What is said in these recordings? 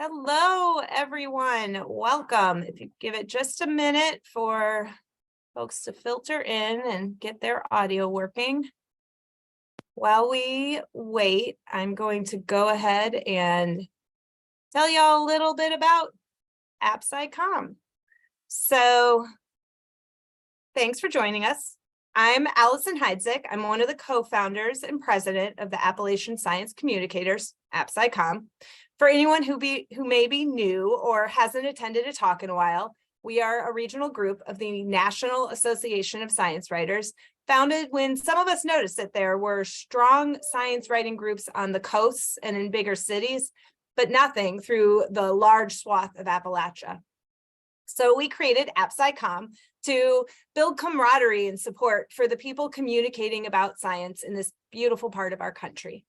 Hello, everyone. Welcome. If you give it just a minute for folks to filter in and get their audio working. While we wait, I'm going to go ahead and tell y'all a little bit about AppSciComm. So thanks for joining us. I'm Allison Heidzik. I'm one of the co-founders and president of the Appalachian Science Communicators, AppSciComm. For anyone who may be new or hasn't attended a talk in a while, we are a regional group of the National Association of Science Writers, founded when some of us noticed that there were strong science writing groups on the coasts and in bigger cities, but nothing through the large swath of Appalachia. So we created AppSciComm to build camaraderie and support for the people communicating about science in this beautiful part of our country.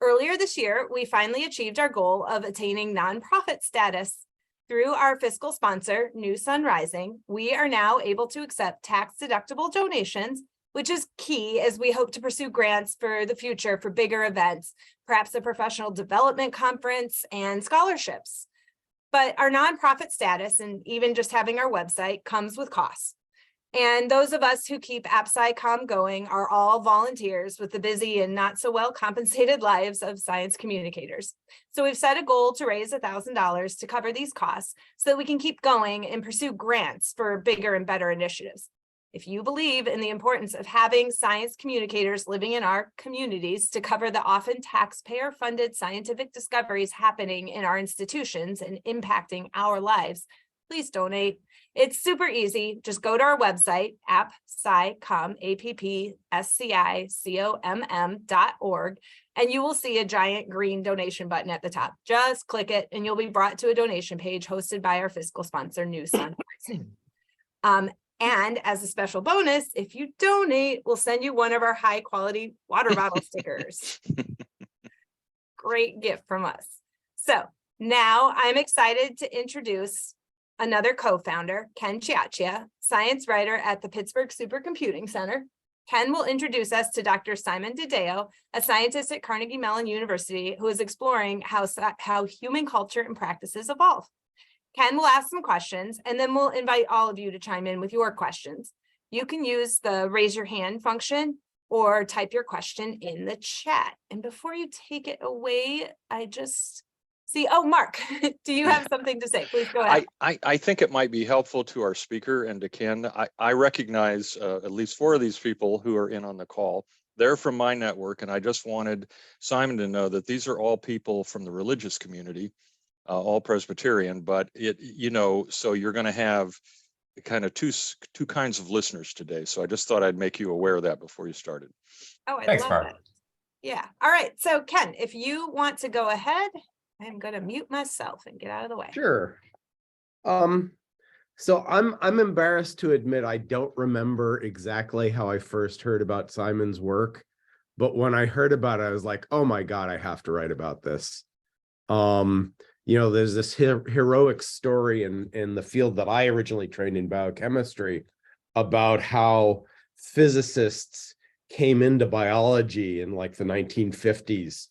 Earlier this year, we finally achieved our goal of attaining nonprofit status. Through our fiscal sponsor, New Sun Rising, we are now able to accept tax-deductible donations, which is key as we hope to pursue grants for the future for bigger events, perhaps a professional development conference and scholarships. But our nonprofit status and even just having our website comes with costs. And those of us who keep AppSciComm going are all volunteers with the busy and not so well compensated lives of science communicators. So we've set a goal to raise $1,000 to cover these costs so that we can keep going and pursue grants for bigger and better initiatives. If you believe in the importance of having science communicators living in our communities to cover the often taxpayer-funded scientific discoveries happening in our institutions and impacting our lives, please donate. It's super easy. Just go to our website, AppSciComm, AppSciComm.org, and you will see a giant green donation button at the top. Just click it and you'll be brought to a donation page hosted by our fiscal sponsor, New Sun Rising. And as a special bonus, if you donate, we'll send you one of our high quality water bottle stickers. Great gift from us. So now I'm excited to introduce another co-founder, Ken Chiachia, science writer at the Pittsburgh Supercomputing Center. Ken will introduce us to Dr. Simon DeDeo, a scientist at Carnegie Mellon University who is exploring how human culture and practices evolve. Ken will ask some questions, and then we'll invite all of you to chime in with your questions. You can use the raise your hand function or type your question in the chat. And before you take it away, I just see, oh, Mark, do you have something to say? Please go ahead. I think it might be helpful to our speaker and to Ken. I recognize at least 4 of these people who are in on the call. They're from my network, and I just wanted Simon to know that these are all people from the religious community, all Presbyterian, but so you're going to have kind of two kinds of listeners today. So I just thought I'd make you aware of that before you started. Oh, I love that. Yeah. All right. So Ken, if you want to go ahead, I'm going to mute myself and get out of the way. Sure. So I'm embarrassed to admit I don't remember exactly how I first heard about Simon's work, but when I heard about it, I was like, oh my God, I have to write about this. There's this heroic story in the field that I originally trained in, biochemistry, about how physicists came into biology in like the 1950s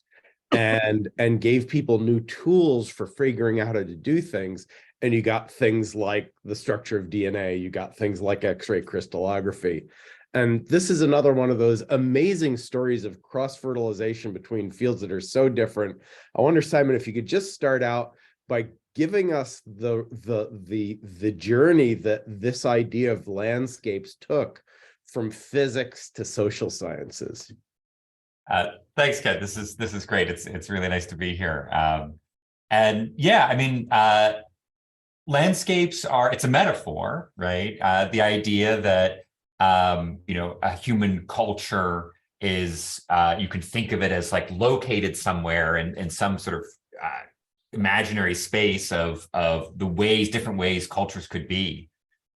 and gave people new tools for figuring out how to do things. And you got things like the structure of DNA, you got things like X-ray crystallography. And this is another one of those amazing stories of cross-fertilization between fields that are so different. I wonder, Simon, if you could just start out by giving us the journey that this idea of landscapes took from physics to social sciences. Thanks, Ken. This is great. It's really nice to be here. Landscapes it's a metaphor, right? The idea that a human culture is, you can think of it as like located somewhere in some sort of imaginary space of different ways cultures could be.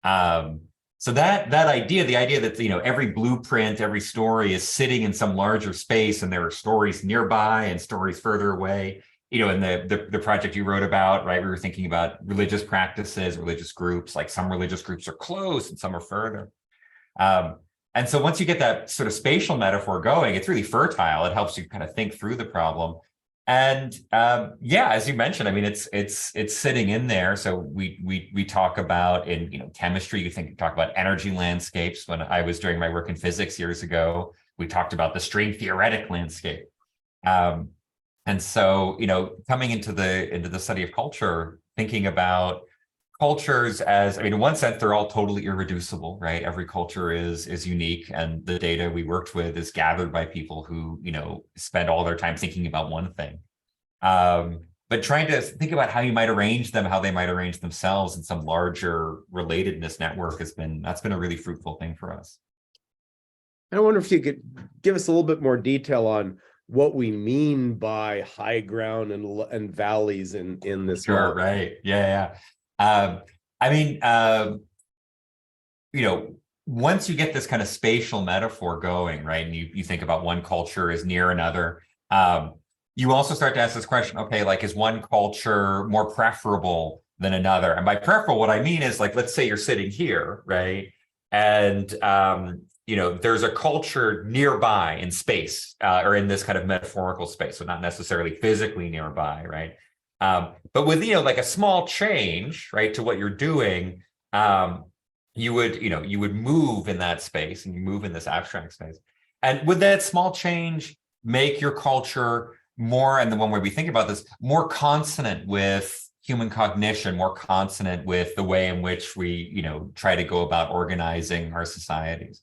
So that idea, the idea that, every blueprint, every story is sitting in some larger space, and there are stories nearby and stories further away. In the project you wrote about, right, we were thinking about religious practices, religious groups, like some religious groups are close and some are further. And so once you get that sort of spatial metaphor going, it's really fertile. It helps you kind of think through the problem. And yeah, as you mentioned, I mean, it's sitting in there. So we talk about in chemistry, you talk about energy landscapes. When I was doing my work in physics years ago, we talked about the string theoretic landscape. And so, coming into the study of culture, thinking about cultures as, I mean, in one sense, they're all totally irreducible, right? Every culture is unique, and the data we worked with is gathered by people who, spend all their time thinking about one thing. But trying to think about how you might arrange them, how they might arrange themselves in some larger relatedness network that's been a really fruitful thing for us. I wonder if you could give us a little bit more detail on what we mean by high ground and valleys in this Sure, model. right. Yeah. I mean, once you get this kind of spatial metaphor going, right, and you think about one culture is near another, you also start to ask this question, okay, like, is one culture more preferable than another? And by preferable, what I mean is, like, let's say you're sitting here, right, and there's a culture nearby in space, or in this kind of metaphorical space, so not necessarily physically nearby, right? But with, like a small change, right, to what you're doing, you would move in that space, and you move in this abstract space. And would that small change make your culture more, and the one way we think about this, more consonant with human cognition, more consonant with the way in which we, try to go about organizing our societies?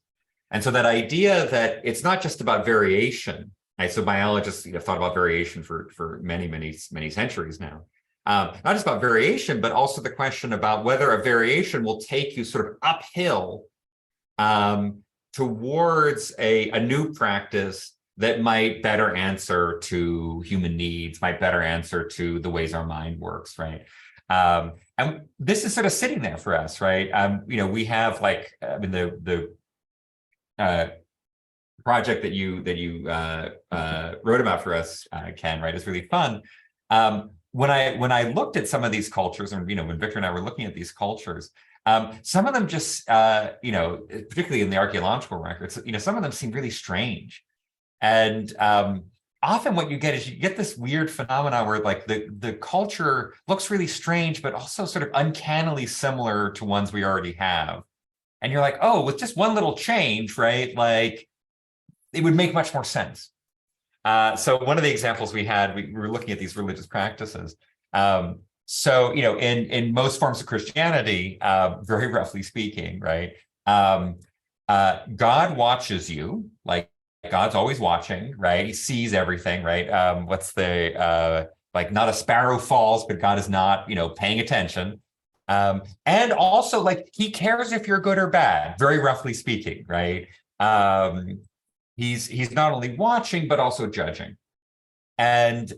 And so that idea that it's not just about variation, right? So biologists have thought about variation for many centuries now. Not just about variation, but also the question about whether a variation will take you sort of uphill towards a new practice that might better answer to human needs, might better answer to the ways our mind works, right? And this is sort of sitting there for us, right? We have, like, I mean, the project that you wrote about for us, Ken, right, is really fun. When I looked at some of these cultures, and when Victor and I were looking at these cultures, some of them just particularly in the archaeological records, some of them seem really strange. And often what you get is this weird phenomenon where, like, the culture looks really strange, but also sort of uncannily similar to ones we already have. And you're like, oh, with just one little change, right? Like, it would make much more sense. So one of the examples we had, we were looking at these religious practices. So, in most forms of Christianity, very roughly speaking, right? God watches you, like, God's always watching, right? He sees everything, right? What's the, like, not a sparrow falls, but God is not, paying attention. And also, like, he cares if you're good or bad, very roughly speaking, right? He's not only watching, but also judging. And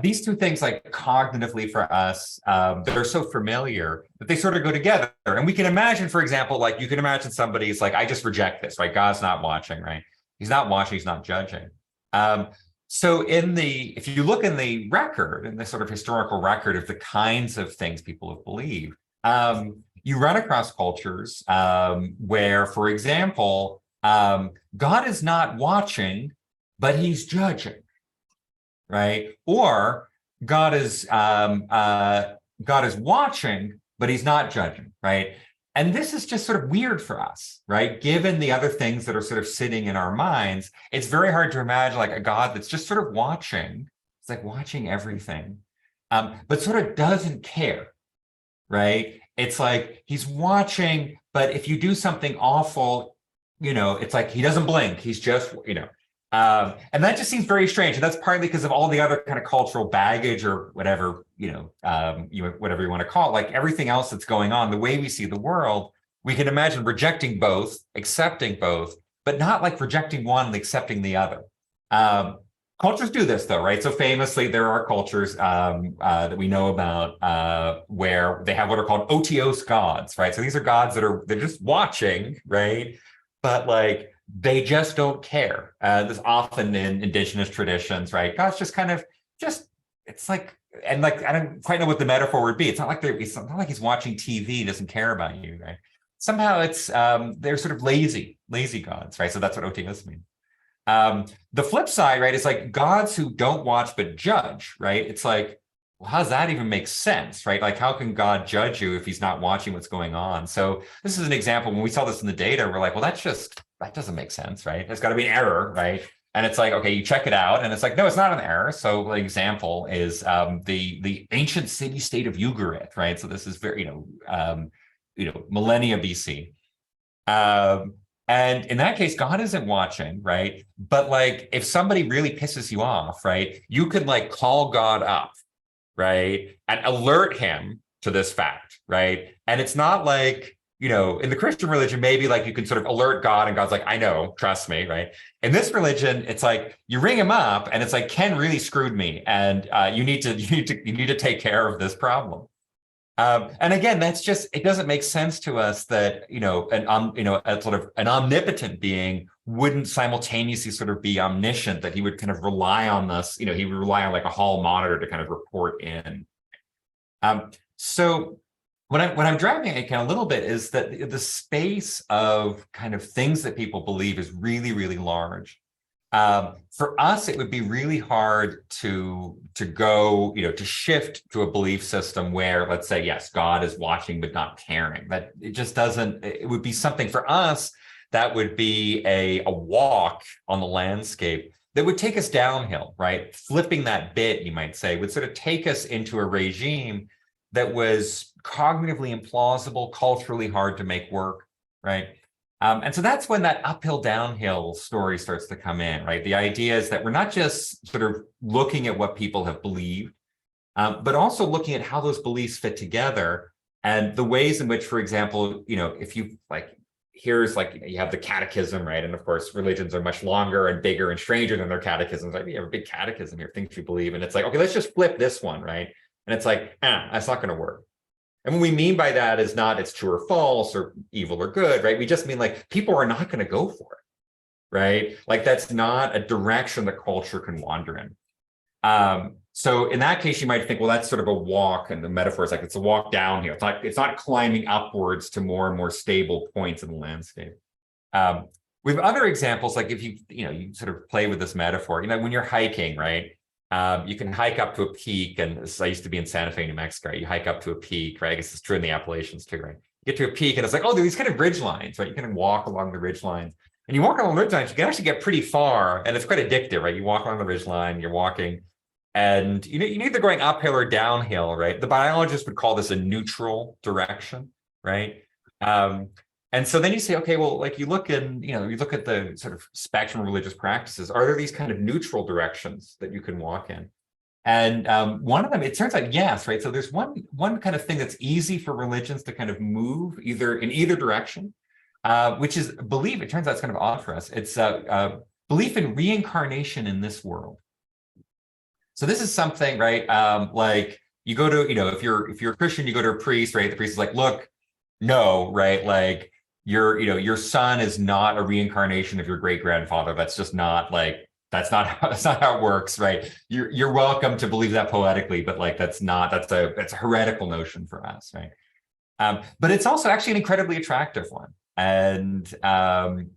these two things, like, cognitively for us, they're so familiar that they sort of go together. And we can imagine, for example, like, you can imagine somebody's like, I just reject this, right? God's not watching, right? He's not watching, he's not judging. So if you look in the record, in the sort of historical record of the kinds of things people have believed, you run across cultures where, for example, God is not watching, but he's judging, right? Or God is watching, but he's not judging, right? And this is just sort of weird for us, right? Given the other things that are sort of sitting in our minds, it's very hard to imagine, like, a God that's just sort of watching. It's like watching everything, but sort of doesn't care, right? It's like he's watching, but if you do something awful, it's like he doesn't blink. He's just, and that just seems very strange. And that's partly because of all the other kind of cultural baggage, or whatever, whatever you want to call it, like everything else that's going on, the way we see the world, we can imagine rejecting both, accepting both, but not like rejecting one and accepting the other. Cultures do this, though, right? So famously, there are cultures that we know about where they have what are called otiose gods, right? So these are gods they're just watching, right? But, like, they just don't care. There's often in indigenous traditions, right? God's just kind of it's like, and, like, I don't quite know what the metaphor would be. It's not like he's watching TV, doesn't care about you, right? Somehow it's they're sort of lazy gods, right? So that's what otiose means. The flip side, right, is like gods who don't watch but judge, right? It's like, well, how does that even make sense, right? Like, how can God judge you if he's not watching what's going on? So this is an example. When we saw this in the data, we're like, well, that doesn't make sense, right? There's got to be an error, right? And it's like, okay, you check it out, and it's like, no, it's not an error. So the example is the ancient city-state of Ugarit, right? So this is very, millennia BC. And in that case, God isn't watching, right? But like, if somebody really pisses you off, right, you could like call God up, right, and alert him to this fact, right? And it's not like, in the Christian religion, maybe like you can sort of alert God and God's like, I know, trust me, right? In this religion, it's like you ring him up and it's like, Ken really screwed me, and you need to take care of this problem. And again, that's just, it doesn't make sense to us that, a sort of an omnipotent being wouldn't simultaneously sort of be omniscient, that he would kind of rely on this, he would rely on like a hall monitor to kind of report in. So what I'm driving at a little bit is that the space of kind of things that people believe is really, really large. For us, it would be really hard to go, to shift to a belief system where, let's say, yes, God is watching but not caring. That it just doesn't. It would be something for us that would be a walk on the landscape that would take us downhill, right? Flipping that bit, you might say, would sort of take us into a regime that was cognitively implausible, culturally hard to make work, right? And so that's when that uphill downhill story starts to come in, right? The idea is that we're not just sort of looking at what people have believed, but also looking at how those beliefs fit together and the ways in which, for example, if you like, here's like, you have the catechism, right? And of course, religions are much longer and bigger and stranger than their catechisms. Like, you have a big catechism here, things you believe. And it's like, okay, let's just flip this one, right? And it's like, that's not going to work. And what we mean by that is not it's true or false or evil or good, right? We just mean like people are not going to go for it, right? Like that's not a direction the culture can wander in. So in that case, you might think, well, that's sort of a walk, and the metaphor is like it's a walk downhill. It's not climbing upwards to more and more stable points in the landscape. We have other examples, like if you sort of play with this metaphor, when you're hiking, right? You can hike up to a peak, and I used to be in Santa Fe, New Mexico. You hike up to a peak, right? I guess it's true in the Appalachians too, right? You get to a peak, and it's like, oh, there are these kind of ridge lines, right? You can walk along the ridge lines, and you walk along the ridge lines. You can actually get pretty far, and it's quite addictive, right? You walk along the ridge line, you're walking, and you're either going uphill or downhill, right? The biologists would call this a neutral direction, right? And so then you say, okay, well, like you look at the sort of spectrum of religious practices. Are there these kind of neutral directions that you can walk in? And one of them, it turns out, yes, right? So there's one kind of thing that's easy for religions to kind of move in either direction, which is belief. It turns out it's kind of odd for us. It's belief in reincarnation in this world. So this is something, right? Like you go to, if you're a Christian, you go to a priest, right? The priest is like, look, no, right? Like your son is not a reincarnation of your great grandfather. That's just not like, that's not how it works, right? You're welcome to believe that poetically, but like that's a heretical notion for us, right? But it's also actually an incredibly attractive one. And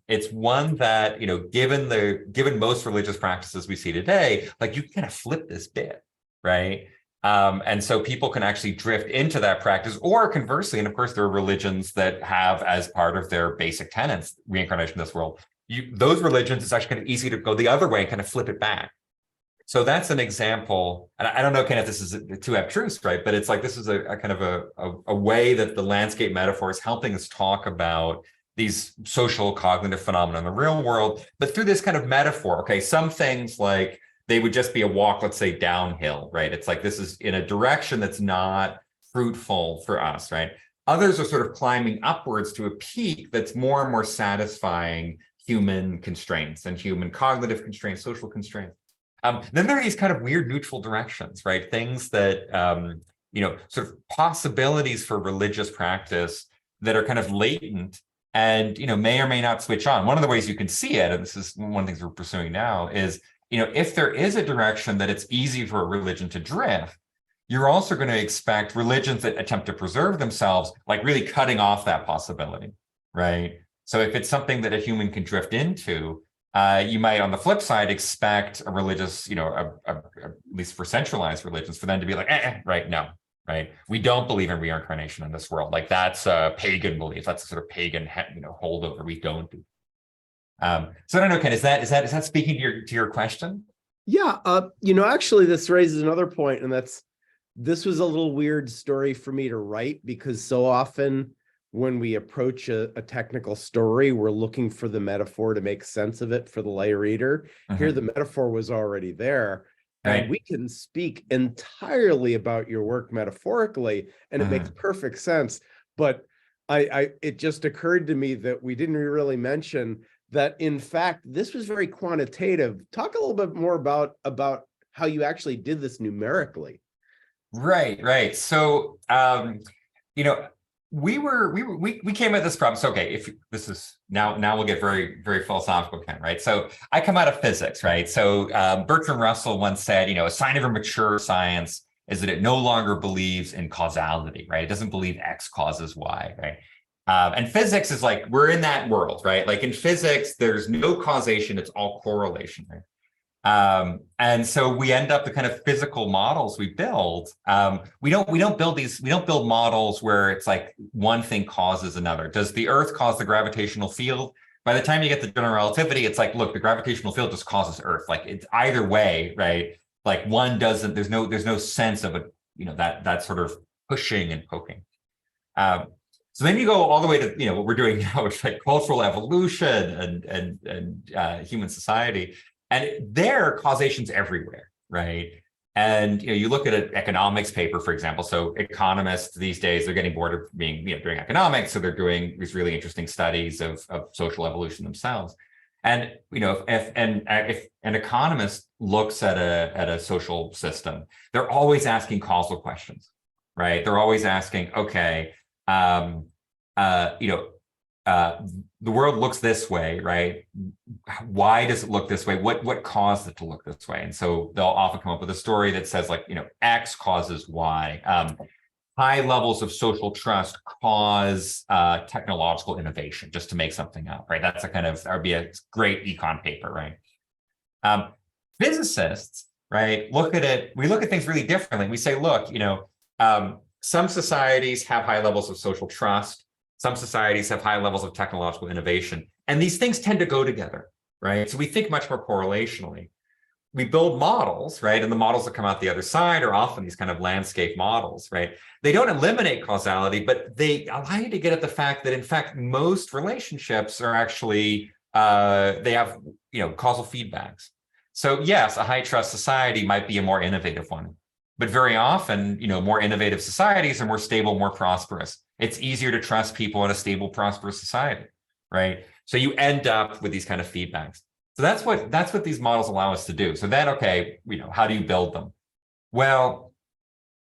it's one that, given most religious practices we see today, like you can kind of flip this bit, right? And so people can actually drift into that practice, or conversely, and of course, there are religions that have as part of their basic tenets, reincarnation in this world. Those religions, it's actually kind of easy to go the other way and kind of flip it back. So that's an example. And I don't know, Ken, if this is too abstruse, right? But it's like, this is a kind of a way that the landscape metaphor is helping us talk about these social cognitive phenomena in the real world, but through this kind of metaphor. Okay, some things like they would just be a walk, let's say downhill, right? It's like, this is in a direction that's not fruitful for us, right? Others are sort of climbing upwards to a peak that's more and more satisfying human constraints and human cognitive constraints, social constraints. Then there are these kind of weird neutral directions, right? Things that, sort of possibilities for religious practice that are kind of latent and, may or may not switch on. One of the ways you can see it, and this is one of the things we're pursuing now, is, if there is a direction that it's easy for a religion to drift, you're also going to expect religions that attempt to preserve themselves, like really cutting off that possibility, right? So if it's something that a human can drift into, you might, on the flip side, expect a religious, at least for centralized religions, for them to be like, right, no, right? We don't believe in reincarnation in this world. Like that's a pagan belief. That's a sort of pagan, holdover. We don't do. So I don't know, Ken, is that speaking to your question? Yeah, actually, this raises another point, and this was a little weird story for me to write, because so often when we approach a technical story, we're looking for the metaphor to make sense of it for the lay reader. Here, the metaphor was already there. And Right. we can speak entirely about your work metaphorically, and it makes perfect sense. But it just occurred to me that we didn't really mention that, in fact, this was very quantitative. Talk a little bit more about how you actually did this numerically. Right. So, we came at this problem. So, okay, if this is now we'll get very, very philosophical, Ken, right? So I come out of physics, right? So Bertrand Russell once said, a sign of a mature science is that it no longer believes in causality, right? It doesn't believe X causes Y, right? And physics is like, we're in that world, right? Like in physics, there's no causation, it's all correlation, right? And so we end up the kind of physical models we build. We don't build models where it's like one thing causes another. Does the Earth cause the gravitational field? By the time you get to general relativity, it's like, look, the gravitational field just causes Earth. Like it's either way, right? Like one doesn't. There's no sense of it. That sort of pushing and poking. So then you go all the way to what we're doing now, which is like cultural evolution and human society. And there, causation's everywhere, right? And you look at an economics paper, for example. So economists these days, they're getting bored of being doing economics, so they're doing these really interesting studies of social evolution themselves. And if an economist looks at a social system, they're always asking causal questions, right? They're always asking, okay, the world looks this way, right? Why does it look this way? What caused it to look this way? And so they'll often come up with a story that says like, X causes Y. High levels of social trust cause technological innovation, just to make something up, right? That would be a great econ paper, right? Physicists, right, we look at things really differently. We say, look, some societies have high levels of social trust. Some societies have high levels of technological innovation, and these things tend to go together, right? So we think much more correlationally. We build models, right? And the models that come out the other side are often these kind of landscape models, right? They don't eliminate causality, but they allow you to get at the fact that, in fact, most relationships are actually, they have, causal feedbacks. So yes, a high trust society might be a more innovative one, but very often, more innovative societies are more stable, more prosperous. It's easier to trust people in a stable, prosperous society, right? So you end up with these kind of feedbacks. So that's what these models allow us to do. So then, okay, how do you build them? Well,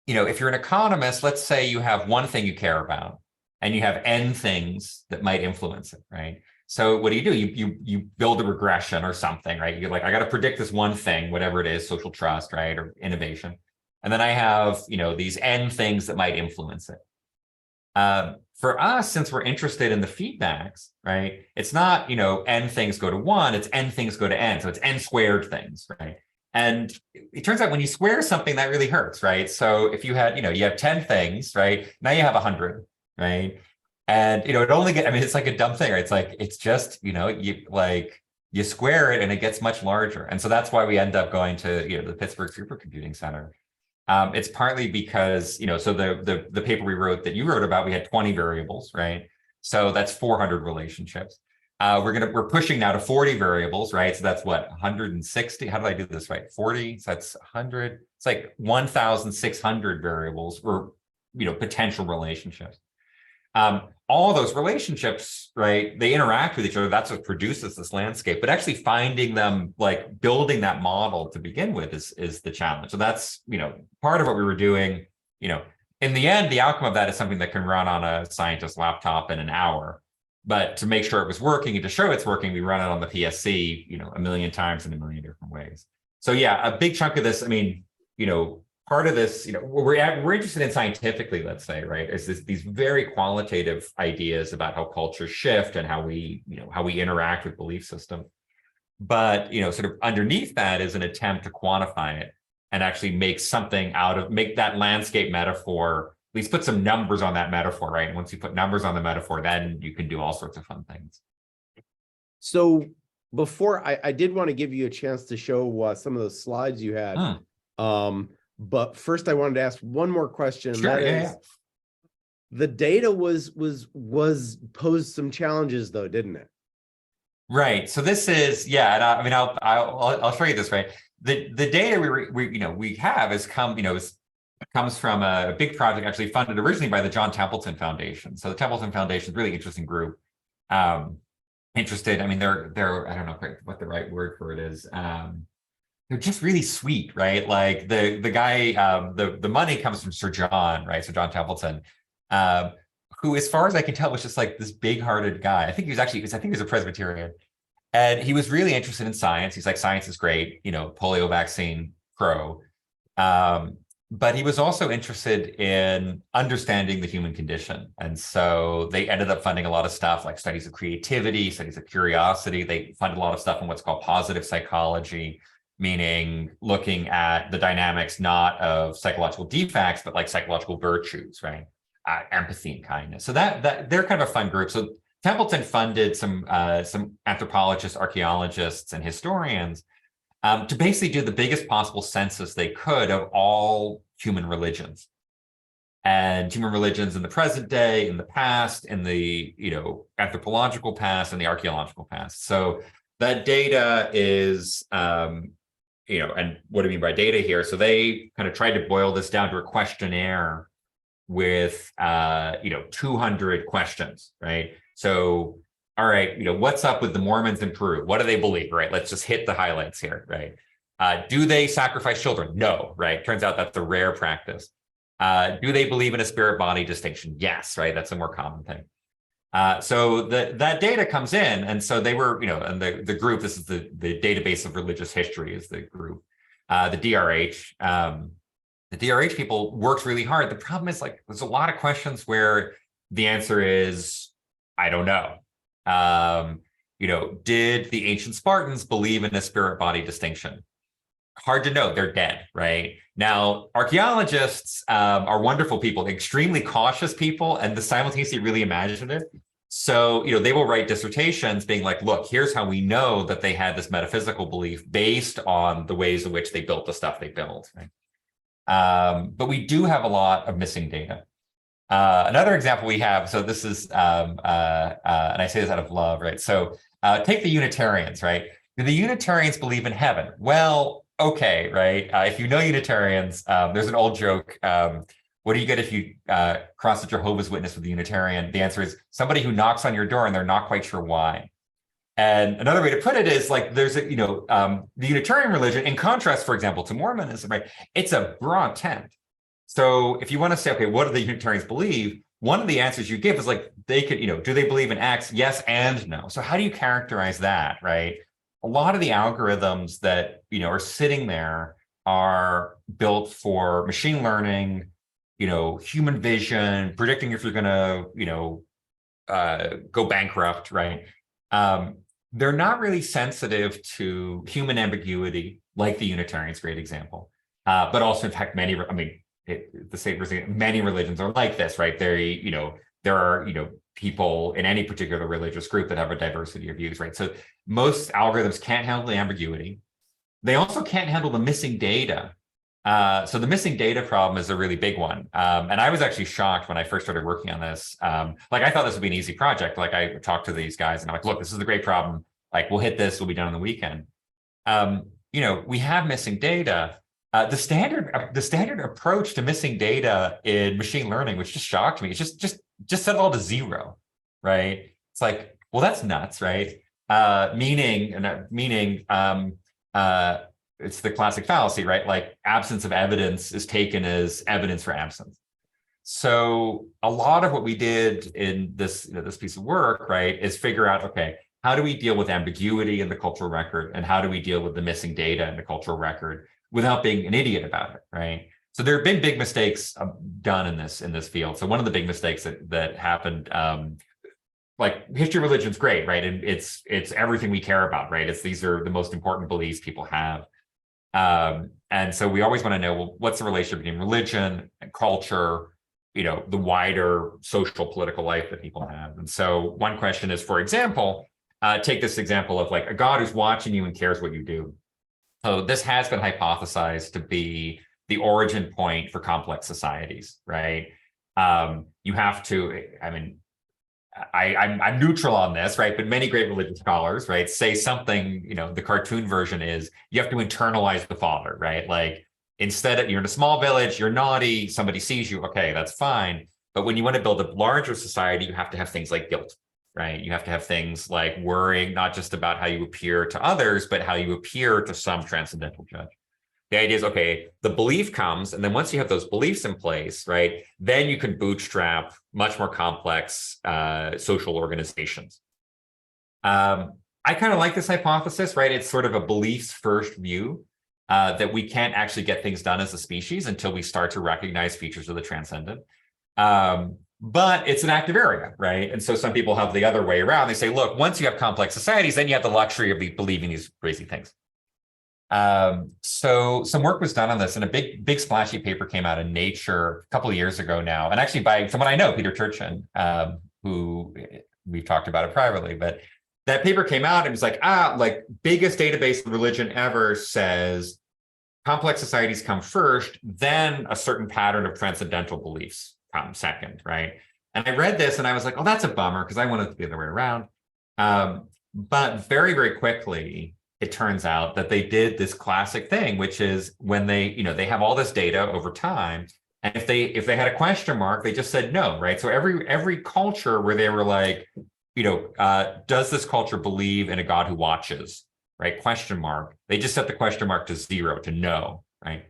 if you're an economist, let's say you have one thing you care about, and you have N things that might influence it, right? So what do? You build a regression or something, right? You're like, I got to predict this one thing, whatever it is, social trust, right, or innovation. And then I have, these N things that might influence it. For us, since we're interested in the feedbacks, right, it's not, N things go to 1, it's N things go to N. So it's N squared things, right? And it turns out when you square something, that really hurts, right? So if you had, you have 10 things, right? Now you have 100, right? And, it only it's like a dumb thing, right? It's like, it's just, you square it and it gets much larger. And so that's why we end up going to, the Pittsburgh Supercomputing Center. It's partly because, so the paper we wrote that you wrote about, we had 20 variables, right? So that's 400 relationships. We're pushing now to 40 variables, right? So that's what, 160? How did I do this right? 40, so that's 100. It's like 1,600 variables or, potential relationships. All those relationships, right, they interact with each other. That's what produces this landscape. But actually finding them, like building that model to begin with is the challenge. So that's, part of what we were doing. In the end, the outcome of that is something that can run on a scientist's laptop in an hour. But to make sure it was working and to show it's working, we run it on the PSC, a million times in a million different ways. So yeah, a big chunk of this, part of this, we're interested in scientifically, let's say, right, is these very qualitative ideas about how cultures shift and how we interact with belief systems. But, sort of underneath that is an attempt to quantify it and actually make something make that landscape metaphor, at least put some numbers on that metaphor, right? And once you put numbers on the metaphor, then you can do all sorts of fun things. So before I did want to give you a chance to show some of those slides you had. But first I wanted to ask one more question. Sure, that yeah. is, the data was posed some challenges though, didn't it? Right. So this is, and I'll show you this, right? The data we have comes from a big project actually funded originally by the John Templeton Foundation. So the Templeton Foundation is a really interesting group. Interested. I mean, they're I don't know quite what the right word for it is. They're just really sweet, right? Like the guy, the money comes from Sir John, right? Sir John Templeton, who, as far as I can tell, was just like this big-hearted guy. I think he was a Presbyterian, and he was really interested in science. He's like, science is great, polio vaccine pro. But he was also interested in understanding the human condition. And so they ended up funding a lot of stuff like studies of creativity, studies of curiosity. They funded a lot of stuff in what's called positive psychology, meaning looking at the dynamics not of psychological defects, but like psychological virtues, right? Empathy and kindness. So that they're kind of a fun group. So Templeton funded some anthropologists, archaeologists, and historians to basically do the biggest possible census they could of all human religions. And human religions in the present day, in the past, in the anthropological past, and the archaeological past. So that data is, and what do I mean by data here? So they kind of tried to boil this down to a questionnaire with 200 questions, right? So, all right, what's up with the Mormons in Peru? What do they believe, right? Let's just hit the highlights here, right? Do they sacrifice children? No, right? Turns out that's a rare practice. Do they believe in a spirit-body distinction? Yes, right? That's a more common thing. So that data comes in, and so they were, and the group, this is the database of religious history is the group, the DRH. The DRH people worked really hard. The problem is, like, there's a lot of questions where the answer is, I don't know. Did the ancient Spartans believe in a spirit-body distinction? Hard to know. They're dead, right? Now, archaeologists are wonderful people, extremely cautious people, and simultaneously really imaginative. So, they will write dissertations being like, look, here's how we know that they had this metaphysical belief based on the ways in which they built the stuff they built, right? But we do have a lot of missing data. Another example we have, so this is, and I say this out of love, right? So take the Unitarians, right? Do the Unitarians believe in heaven? Well, okay, right? If you know Unitarians, there's an old joke. What do you get if you cross a Jehovah's Witness with a Unitarian? The answer is somebody who knocks on your door and they're not quite sure why. And another way to put it is like there's the Unitarian religion, in contrast, for example, to Mormonism, right? It's a broad tent. So if you want to say, okay, what do the Unitarians believe? One of the answers you give is like, they could, do they believe in X? Yes and no. So how do you characterize that, right? A lot of the algorithms that, are sitting there are built for machine learning, human vision, predicting if you're going to, go bankrupt, right? They're not really sensitive to human ambiguity, like the Unitarians, great example. But also, in fact, many religions are like this, right? There are, people in any particular religious group that have a diversity of views, right? So most algorithms can't handle the ambiguity. They also can't handle the missing data. So the missing data problem is a really big one. And I was actually shocked when I first started working on this. Like, I thought this would be an easy project. Like, I talked to these guys and I'm like, look, this is a great problem. Like, we'll hit this, we'll be done on the weekend. We have missing data. The standard approach to missing data in machine learning, which just shocked me, is just set it all to 0, right? It's like, well, that's nuts, right? Meaning, it's the classic fallacy, right? Like, absence of evidence is taken as evidence for absence. So a lot of what we did in this piece of work, right, is figure out, okay, how do we deal with ambiguity in the cultural record, and how do we deal with the missing data in the cultural record without being an idiot about it, right? So there have been big mistakes done in this field. So one of the big mistakes that happened like history of religion is great, right? And it's everything we care about, right? These are the most important beliefs people have. And so we always want to know, well, what's the relationship between religion and culture, the wider social political life that people have. And so one question is, for example, take this example of like a God who's watching you and cares what you do. So this has been hypothesized to be the origin point for complex societies, right? You have to, I mean, I'm neutral on this, right? But many great religious scholars, right, say something, the cartoon version is you have to internalize the father, right? Like instead of you're in a small village, you're naughty, somebody sees you, okay, that's fine. But when you want to build a larger society, you have to have things like guilt, right? You have to have things like worrying not just about how you appear to others, but how you appear to some transcendental judge. The idea is, okay, the belief comes, and then once you have those beliefs in place, right, then you can bootstrap much more complex social organizations. I kind of like this hypothesis, right? It's sort of a beliefs first view that we can't actually get things done as a species until we start to recognize features of the transcendent. But it's an active area, right? And so some people have the other way around. They say, look, once you have complex societies, then you have the luxury of believing these crazy things. So some work was done on this, and a big splashy paper came out in Nature a couple of years ago now, and actually by someone I know, Peter Turchin, who we've talked about it privately, but that paper came out and it was like, biggest database of religion ever says complex societies come first, then a certain pattern of transcendental beliefs come second, right? And I read this and I was like, oh, that's a bummer, because I wanted it to be the other way around. But very, very quickly, it turns out that they did this classic thing, which is when they have all this data over time, and if they had a question mark, they just said no, right? So every culture where they were like, does this culture believe in a God who watches, right? Question mark. They just set the question mark to 0, to no, right?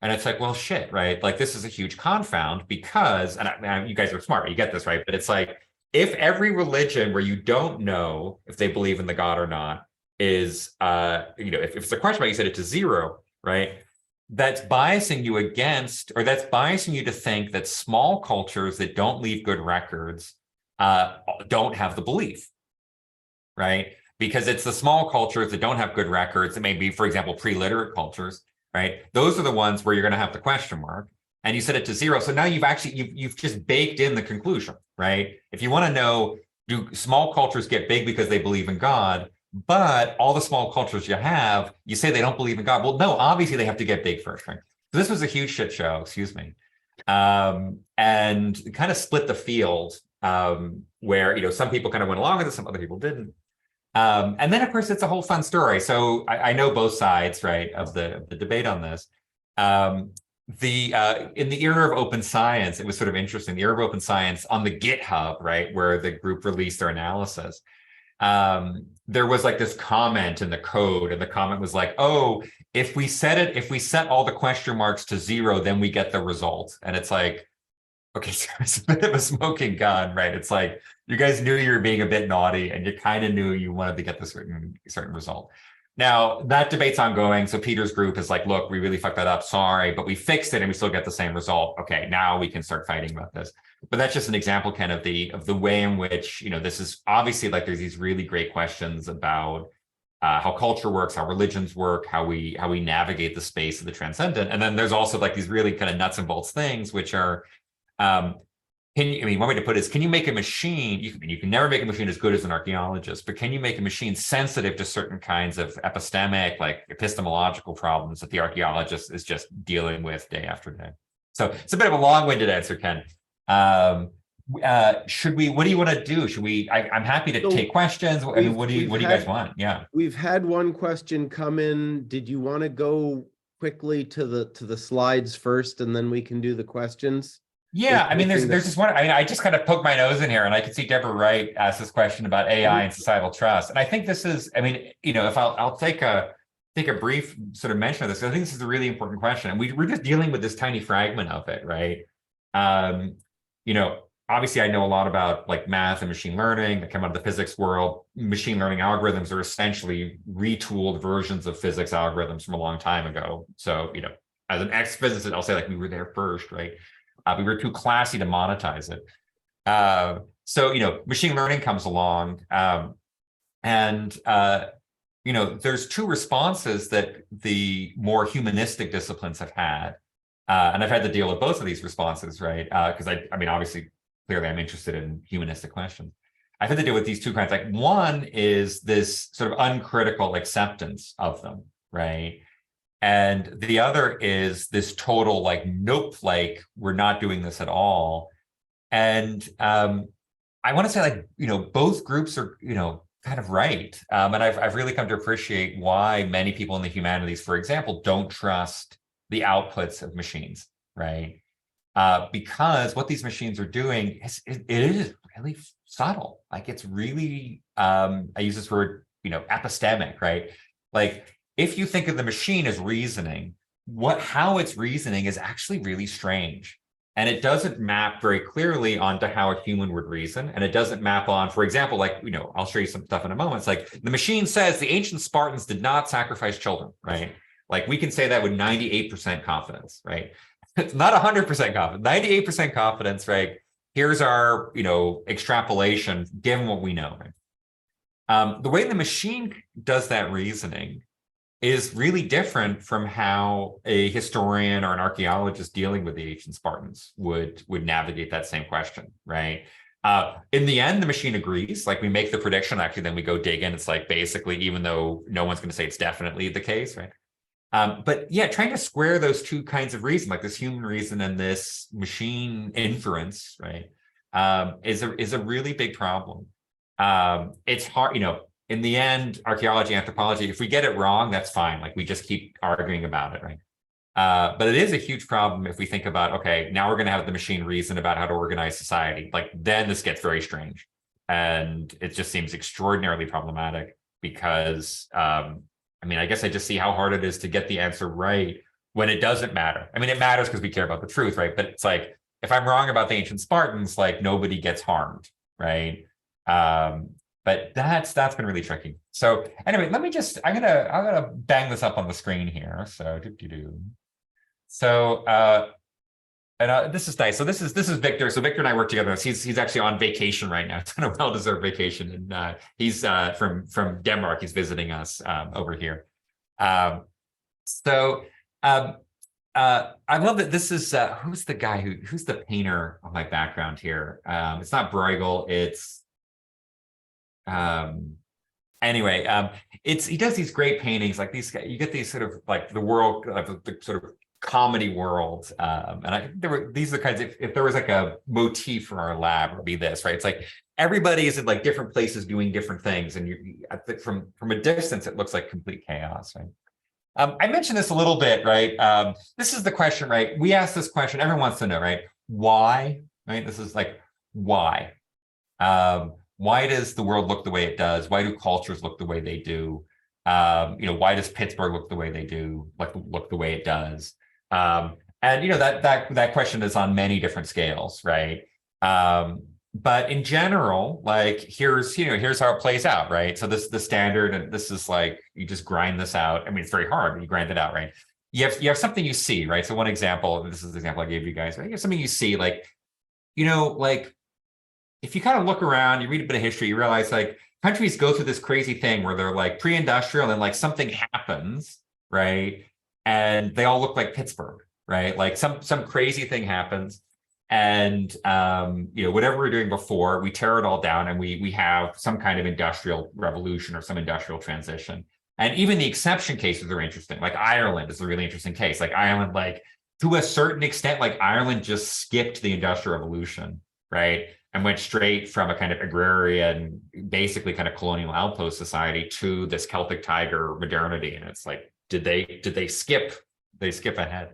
And it's like, well, shit, right? Like this is a huge confound because, and you guys are smart, you get this, right? But it's like, if every religion where you don't know if they believe in the God or not is, if it's a question mark, you set it to 0, right? That's biasing you against, or that's biasing you to think that small cultures that don't leave good records don't have the belief, right? Because it's the small cultures that don't have good records. It may be, for example, pre-literate cultures, right? Those are the ones where you're going to have the question mark, and you set it to 0. So now you've just baked in the conclusion, right? If you want to know, do small cultures get big because they believe in God? But all the small cultures you say they don't believe in God. Well, no, obviously they have to get big first, right? So this was a huge shit show, excuse me, and kind of split the field. Where some people kind of went along with it, some other people didn't, and then of course it's a whole fun story. So I know both sides, right, of the debate on this. In the era of open science, it was sort of interesting. The era of open science on the GitHub, right, where the group released their analysis, there was like this comment in the code, and the comment was like, oh, if we set all the question marks to 0, then we get the result. And it's like, okay, so it's a bit of a smoking gun, right? It's like you guys knew you were being a bit naughty, and you kind of knew you wanted to get the certain result. Now that debate's ongoing. So Peter's group is like, look, we really fucked that up. Sorry, but we fixed it, and we still get the same result. Okay, now we can start fighting about this. But that's just an example, kind of the way in which this is obviously like there's these really great questions about how culture works, how religions work, how we navigate the space of the transcendent, and then there's also like these really kind of nuts and bolts things, which are one way to put it is, can you make a machine? You can never make a machine as good as an archaeologist, but can you make a machine sensitive to certain kinds of epistemic, like epistemological problems that the archaeologist is just dealing with day after day? So it's a bit of a long-winded answer, Ken. What do you want to do? I'm happy to take questions. I mean, what do you guys want? Yeah. We've had one question come in. Did you want to go quickly to the slides first, and then we can do the questions? Yeah, I mean, there's this one. I mean, I just kind of poked my nose in here, and I could see Deborah Wright ask this question about AI and societal trust. And I think this is, I mean, if I'll take a brief sort of mention of this, I think this is a really important question, and we're just dealing with this tiny fragment of it, right? Obviously, I know a lot about like math and machine learning. I come out of the physics world. Machine learning algorithms are essentially retooled versions of physics algorithms from a long time ago. So, as an ex-physicist, I'll say like we were there first, right? We were too classy to monetize it. So, machine learning comes along, and there's two responses that the more humanistic disciplines have had. And I've had to deal with both of these responses, right? Because I mean, obviously, clearly I'm interested in humanistic questions. I've had to deal with these two kinds. Like, one is this sort of uncritical acceptance of them, right? And the other is this total like, nope, like we're not doing this at all. And I want to say, like, both groups are, kind of right. And I've really come to appreciate why many people in the humanities, for example, don't trust the outputs of machines, right? Because what these machines are doing it is really subtle. Like, it's really, I use this word, epistemic, right? Like, if you think of the machine as reasoning, how it's reasoning is actually really strange. And it doesn't map very clearly onto how a human would reason. And it doesn't map on, for example, like, I'll show you some stuff in a moment. It's like the machine says the ancient Spartans did not sacrifice children, right? Like, we can say that with 98% confidence, right? It's not 100% confidence, 98% confidence, right? Here's our, extrapolation, given what we know, right? The way the machine does that reasoning is really different from how a historian or an archaeologist dealing with the ancient Spartans would navigate that same question, right? In the end, the machine agrees. Like, we make the prediction, actually, then we go dig in. It's like, basically, even though no one's going to say it's definitely the case, right? But yeah, trying to square those two kinds of reason, like this human reason and this machine inference, right, is a really big problem. It's hard, in the end, archaeology, anthropology, if we get it wrong, that's fine. Like, we just keep arguing about it, right? But it is a huge problem if we think about, okay, now we're going to have the machine reason about how to organize society. Like, then this gets very strange. And it just seems extraordinarily problematic because, I mean, I guess I just see how hard it is to get the answer right when it doesn't matter. I mean, it matters because we care about the truth, right? But it's like, if I'm wrong about the ancient Spartans, like, nobody gets harmed, right? But that's been really tricky. So anyway, let me just, I'm gonna bang this up on the screen here. So this is nice. So this is Victor. So Victor and I work together. He's actually on vacation right now. It's kind of well-deserved vacation, and he's from Denmark. He's visiting us over here. I love that this is who's the guy who's the painter on my background here. It's not Bruegel. It's anyway. He does these great paintings like these. You get these sort of like the world, the sort of comedy world, and these are the kinds. If there was like a motif for our lab, it would be this, right? It's like everybody is in like different places doing different things, and I think from a distance it looks like complete chaos, right? I mentioned this a little bit, right? This is the question, right? We ask this question, everyone wants to know, right? Why, right? This is like, why? Why does the world look the way it does? Why do cultures look the way they do? Why does Pittsburgh look the way they do, look the way it does? And that question is on many different scales, right? But in general, like, here's how it plays out, right? So the standard, and this is like, you just grind this out. I mean, it's very hard, but you grind it out, right? You have something you see, right? So one example, this is the example I gave you guys, right? You have something you see, like, like, if you kind of look around, you read a bit of history, you realize like countries go through this crazy thing where they're like pre-industrial and like something happens, right? And they all look like Pittsburgh, right? Like some crazy thing happens, and whatever we're doing before, we tear it all down, and we have some kind of industrial revolution or some industrial transition. And even the exception cases are interesting. Like Ireland is a really interesting case. Like Ireland, like to a certain extent, like Ireland just skipped the industrial revolution, right? And went straight from a kind of agrarian, basically kind of colonial outpost society to this Celtic Tiger modernity. And it's like, did they skip? They skip ahead.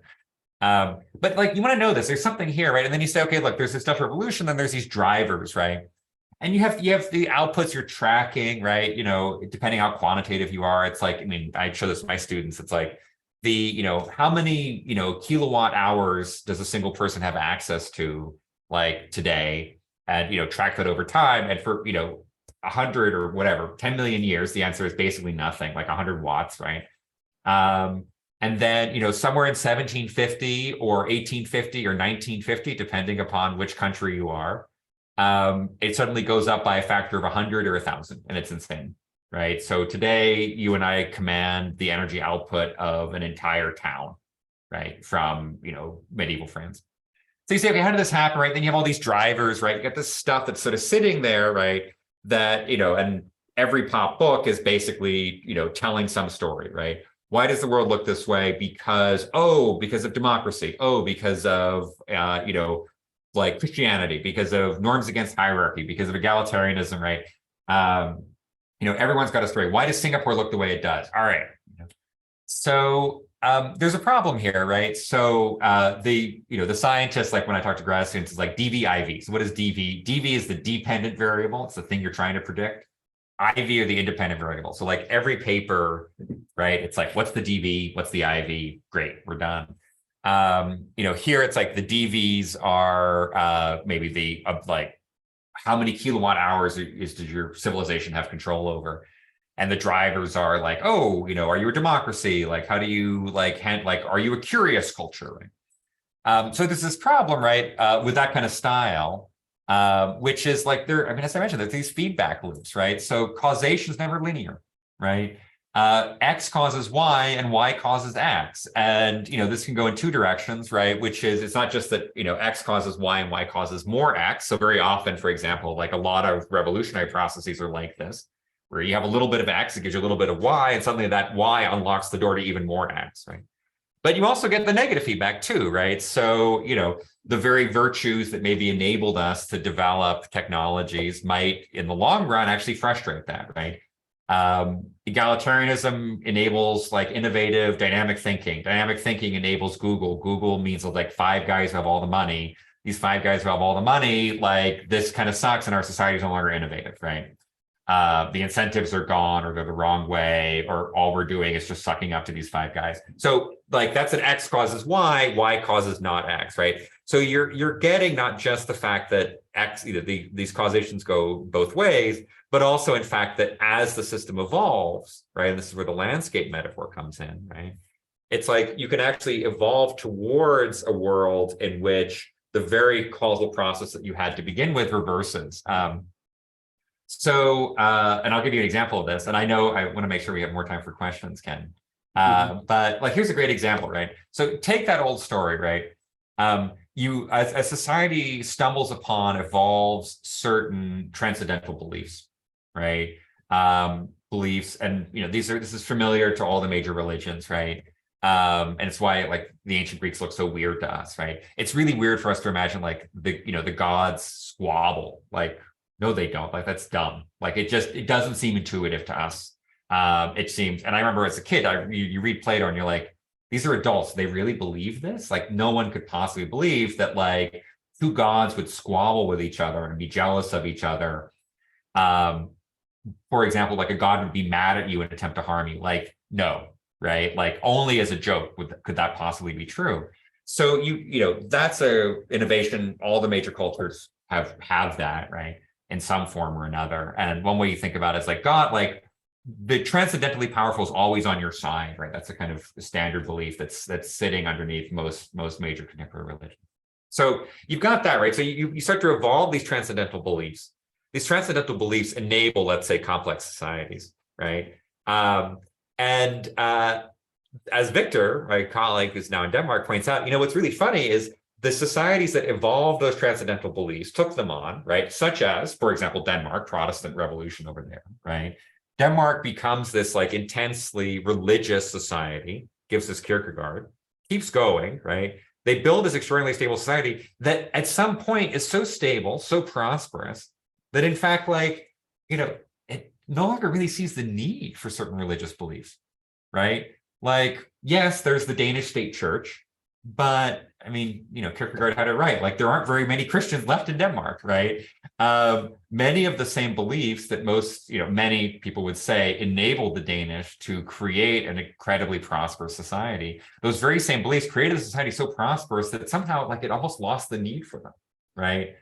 But like, you want to know this, there's something here, right? And then you say, okay, look, there's this industrial revolution, then there's these drivers, right? And you have the outputs you're tracking, right? Depending how quantitative you are, it's like, I mean, I show this to my students, it's like how many, kilowatt hours does a single person have access to, like today? And, track that over time. And for, 100 or whatever, 10 million years, the answer is basically nothing, like 100 watts, right? And then, somewhere in 1750 or 1850 or 1950, depending upon which country you are, it suddenly goes up by a factor of 100 or 1,000, and it's insane, right? So today, you and I command the energy output of an entire town, right, from, medieval France. So you say, okay, how did this happen, right? Then you have all these drivers, right? You got this stuff that's sort of sitting there, right? That, and every pop book is basically, telling some story, right? Why does the world look this way? Because of democracy. Because of, like Christianity, because of norms against hierarchy, because of egalitarianism, right? Everyone's got a story. Why does Singapore look the way it does? All right. So there's a problem here, right? So the scientists, like when I talk to grad students, is like DV, IV. So what is DV? DV is the dependent variable. It's the thing you're trying to predict. IV are the independent variable. So like every paper, right? It's like, what's the DV? What's the IV? Great, we're done. Here it's like the DVs are maybe like how many kilowatt hours does your civilization have control over? And the drivers are like, are you a democracy? Like, how do you are you a curious culture? Right? So there's this problem, right, with that kind of style, which is like as I mentioned, there's these feedback loops, right? So causation is never linear, right? X causes Y and Y causes X. And, this can go in two directions, right? Which is, it's not just that, X causes Y and Y causes more X. So very often, for example, like a lot of revolutionary processes are like this, where you have a little bit of X, it gives you a little bit of Y, and suddenly that Y unlocks the door to even more X, right? But you also get the negative feedback too, right? So, the very virtues that maybe enabled us to develop technologies might, in the long run, actually frustrate that, right? Egalitarianism enables like innovative dynamic thinking. Dynamic thinking enables Google. Google means like 5 guys who have all the money. These 5 guys who have all the money, like this kind of sucks and our society is no longer innovative, right? The incentives are gone or they're the wrong way, or all we're doing is just sucking up to these 5 guys. So like that's an X causes Y, Y causes not X, right? So you're getting not just the fact that X, these causations go both ways, but also in fact that as the system evolves, right, and this is where the landscape metaphor comes in, right? It's like you can actually evolve towards a world in which the very causal process that you had to begin with reverses. And I'll give you an example of this. And I know I want to make sure we have more time for questions, Ken. But like, here's a great example, right? So take that old story, right? As society stumbles upon, evolves certain transcendental beliefs, right? Beliefs, and this is familiar to all the major religions, right? And it's why like the ancient Greeks look so weird to us, right? It's really weird for us to imagine like the gods squabble, like, no, they don't. Like, that's dumb. Like, it doesn't seem intuitive to us. It seems, and I remember as a kid, you read Plato and you're like, these are adults. They really believe this? Like, no one could possibly believe that like 2 gods would squabble with each other and be jealous of each other. For example, like a god would be mad at you and attempt to harm you. Like, no, right? Like only as a joke could that possibly be true. So that's a innovation. All the major cultures have that, right? In some form or another. And one way you think about it is like God, like the transcendently powerful is always on your side, right? That's a kind of standard belief that's sitting underneath most major contemporary religions. So you've got that, right? So you start to evolve these transcendental beliefs. These transcendental beliefs enable, let's say, complex societies, right? As Victor, my colleague who's now in Denmark, points out, what's really funny is the societies that evolved those transcendental beliefs took them on, right? Such as, for example, Denmark, Protestant revolution over there, right? Denmark becomes this like intensely religious society, gives us Kierkegaard, keeps going, right? They build this extraordinarily stable society that at some point is so stable, so prosperous, that in fact, like, it no longer really sees the need for certain religious beliefs, right? Like, yes, there's the Danish state church, but I mean, Kierkegaard had it right. Like, there aren't very many Christians left in Denmark, right? Many of the same beliefs that many people would say enabled the Danish to create an incredibly prosperous society. Those very same beliefs created a society so prosperous that somehow, like, it almost lost the need for them, right?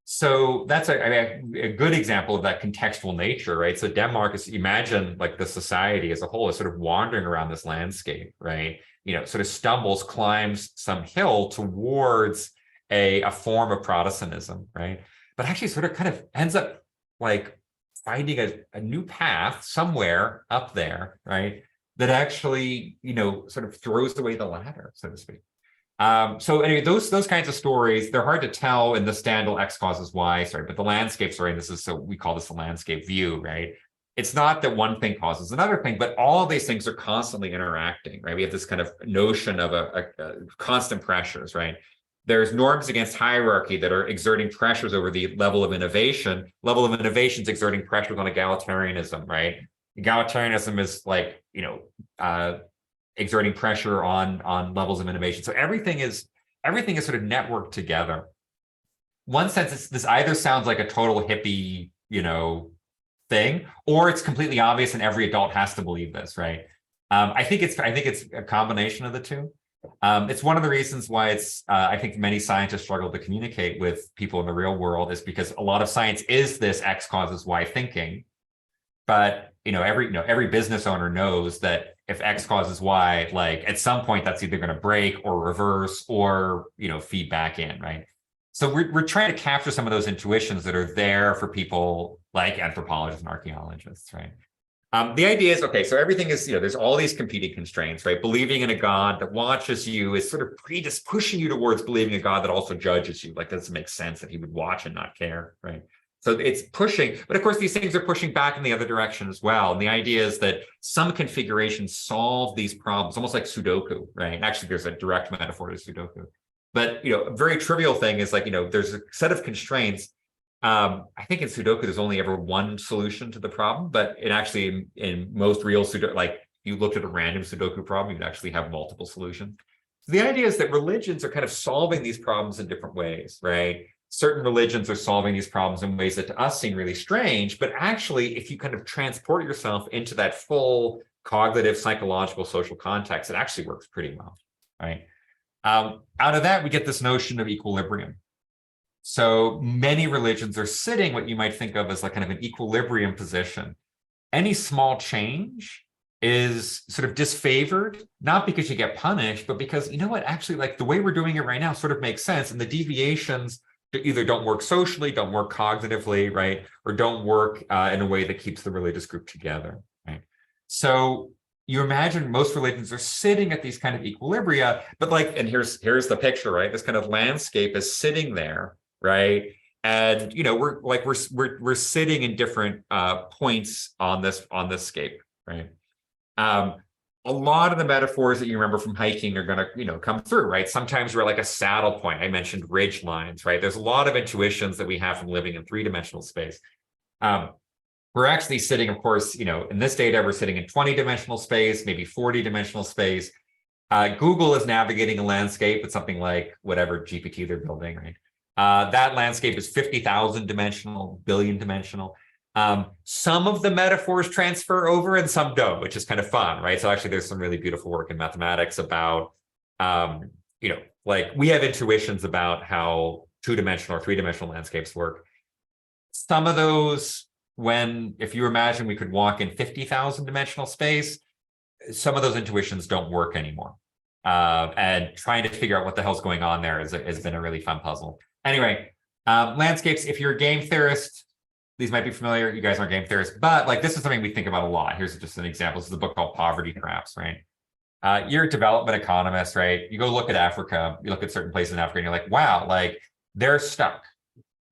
So that's a good example of that contextual nature, right? So Denmark is, imagine like the society as a whole is sort of wandering around this landscape, right? Sort of stumbles, climbs some hill towards a form of Protestantism, right? But actually sort of kind of ends up like finding a new path somewhere up there, right? That actually, sort of throws away the ladder, so to speak. So anyway, those kinds of stories, they're hard to tell in the Standal X causes Y story, but the landscape story, we call this the landscape view, right? It's not that one thing causes another thing, but all of these things are constantly interacting, right? We have this kind of notion of a constant pressures, right? There's norms against hierarchy that are exerting pressures over the level of innovation. Level of innovation is exerting pressures on egalitarianism, right? Egalitarianism is like, exerting pressure on levels of innovation. So everything is sort of networked together. One sense, this either sounds like a total hippie, thing, or it's completely obvious and every adult has to believe this, right? I think it's a combination of the two. It's one of the reasons why I think many scientists struggle to communicate with people in the real world, is because a lot of science is this X causes Y thinking. But every business owner knows that if X causes Y, like at some point that's either going to break or reverse or feed back in, right? So we're trying to capture some of those intuitions that are there for people like anthropologists and archaeologists, right? The idea is, okay, so everything is, there's all these competing constraints, right? Believing in a God that watches you is sort of just pushing you towards believing a God that also judges you. Like, that doesn't make sense that he would watch and not care, right? So it's pushing, but of course, these things are pushing back in the other direction as well. And the idea is that some configurations solve these problems, almost like Sudoku, right? Actually, there's a direct metaphor to Sudoku. But, a very trivial thing is like, there's a set of constraints. I think in Sudoku, there's only ever one solution to the problem, but it actually, in most real Sudoku, like you looked at a random Sudoku problem, you'd actually have multiple solutions. So the idea is that religions are kind of solving these problems in different ways, right? Certain religions are solving these problems in ways that to us seem really strange, but actually, if you kind of transport yourself into that full cognitive, psychological, social context, it actually works pretty well, right? Out of that, we get this notion of equilibrium. So many religions are sitting what you might think of as like kind of an equilibrium position. Any small change is sort of disfavored, not because you get punished, but because, actually, like the way we're doing it right now sort of makes sense. And the deviations either don't work socially, don't work cognitively, right? Or don't work in a way that keeps the religious group together, right? So you imagine most religions are sitting at these kind of equilibria, but like, and here's the picture, right? This kind of landscape is sitting there, right? And we're sitting in different points on this scape, right? A lot of the metaphors that you remember from hiking are going to, come through, right? Sometimes we're like a saddle point. I mentioned ridge lines, right? There's a lot of intuitions that we have from living in three-dimensional space. We're actually sitting, of course, in this data, we're sitting in 20-dimensional space, maybe 40-dimensional space. Google is navigating a landscape with something like whatever GPT they're building, right? That landscape is 50,000 dimensional, billion dimensional. Some of the metaphors transfer over and some don't, which is kind of fun, right? So actually there's some really beautiful work in mathematics about, like we have intuitions about how 2-dimensional or 3-dimensional landscapes work. Some of those, if you imagine we could walk in 50,000 dimensional space, some of those intuitions don't work anymore. And trying to figure out what the hell's going on there has been a really fun puzzle. Anyway, landscapes, if you're a game theorist, these might be familiar. You guys aren't game theorists, but like this is something we think about a lot. Here's just an example. This is a book called Poverty Traps, right? You're a development economist, right? You go look at Africa, you look at certain places in Africa, and you're like, wow, like they're stuck,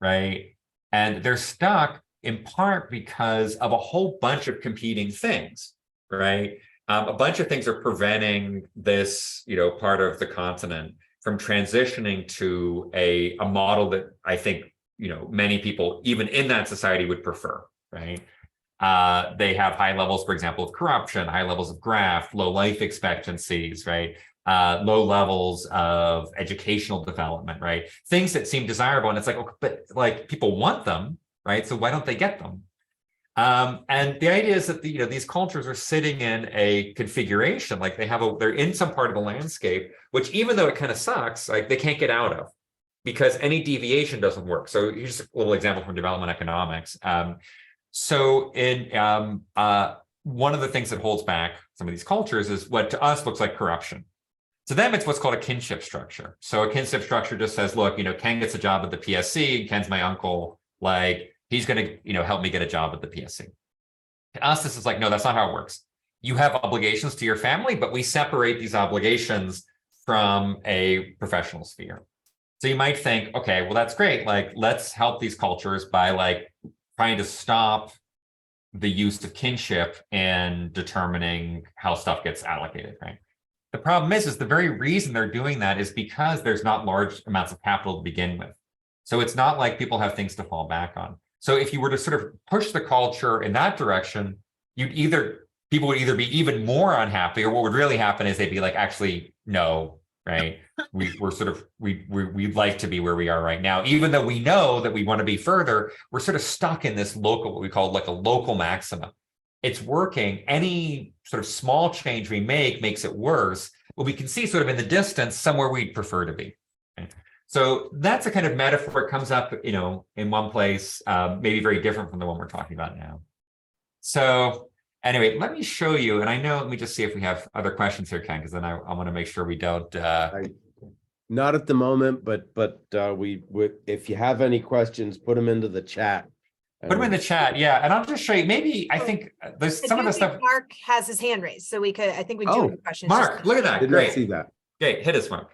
right? And they're stuck in part because of a whole bunch of competing things, right? A bunch of things are preventing this, part of the continent from transitioning to a model that I think, many people, even in that society, would prefer, right? They have high levels, for example, of corruption, high levels of graft, low life expectancies, right? Low levels of educational development, right? Things that seem desirable. And it's like, okay, but like people want them, right? So why don't they get them? And the idea is that these cultures are sitting in a configuration, like they're in some part of the landscape, which even though it kind of sucks, like they can't get out of because any deviation doesn't work. So here's a little example from development economics. So in one of the things that holds back some of these cultures is what to us looks like corruption. To them, it's what's called a kinship structure. So a kinship structure just says, look, Ken gets a job at the PSC, Ken's my uncle, like he's going to, help me get a job at the PSC. To us, this is like, no, that's not how it works. You have obligations to your family, but we separate these obligations from a professional sphere. So you might think, okay, well, that's great. Like, let's help these cultures by like trying to stop the use of kinship and determining how stuff gets allocated, right? The problem is the very reason they're doing that is because there's not large amounts of capital to begin with. So it's not like people have things to fall back on. So if you were to sort of push the culture in that direction, people would either be even more unhappy, or what would really happen is they'd be like, actually, no, right? We'd like to be where we are right now, even though we know that we want to be further. We're sort of stuck in this local, what we call like a local maximum. It's working. Any sort of small change we make makes it worse. But we can see sort of in the distance somewhere we'd prefer to be. Okay? So that's a kind of metaphor. It comes up, in one place, maybe very different from the one we're talking about now. So anyway, let me show you, and let me just see if we have other questions here, Ken, because then I want to make sure we don't. Not at the moment, but we if you have any questions, put them into the chat. Put them in the chat, yeah, and I'll just show you. Maybe I think there's some of the stuff. Mark has his hand raised, so we could. I think we do have questions. Mark, look at that! Did not see that. Okay, hit us, Mark.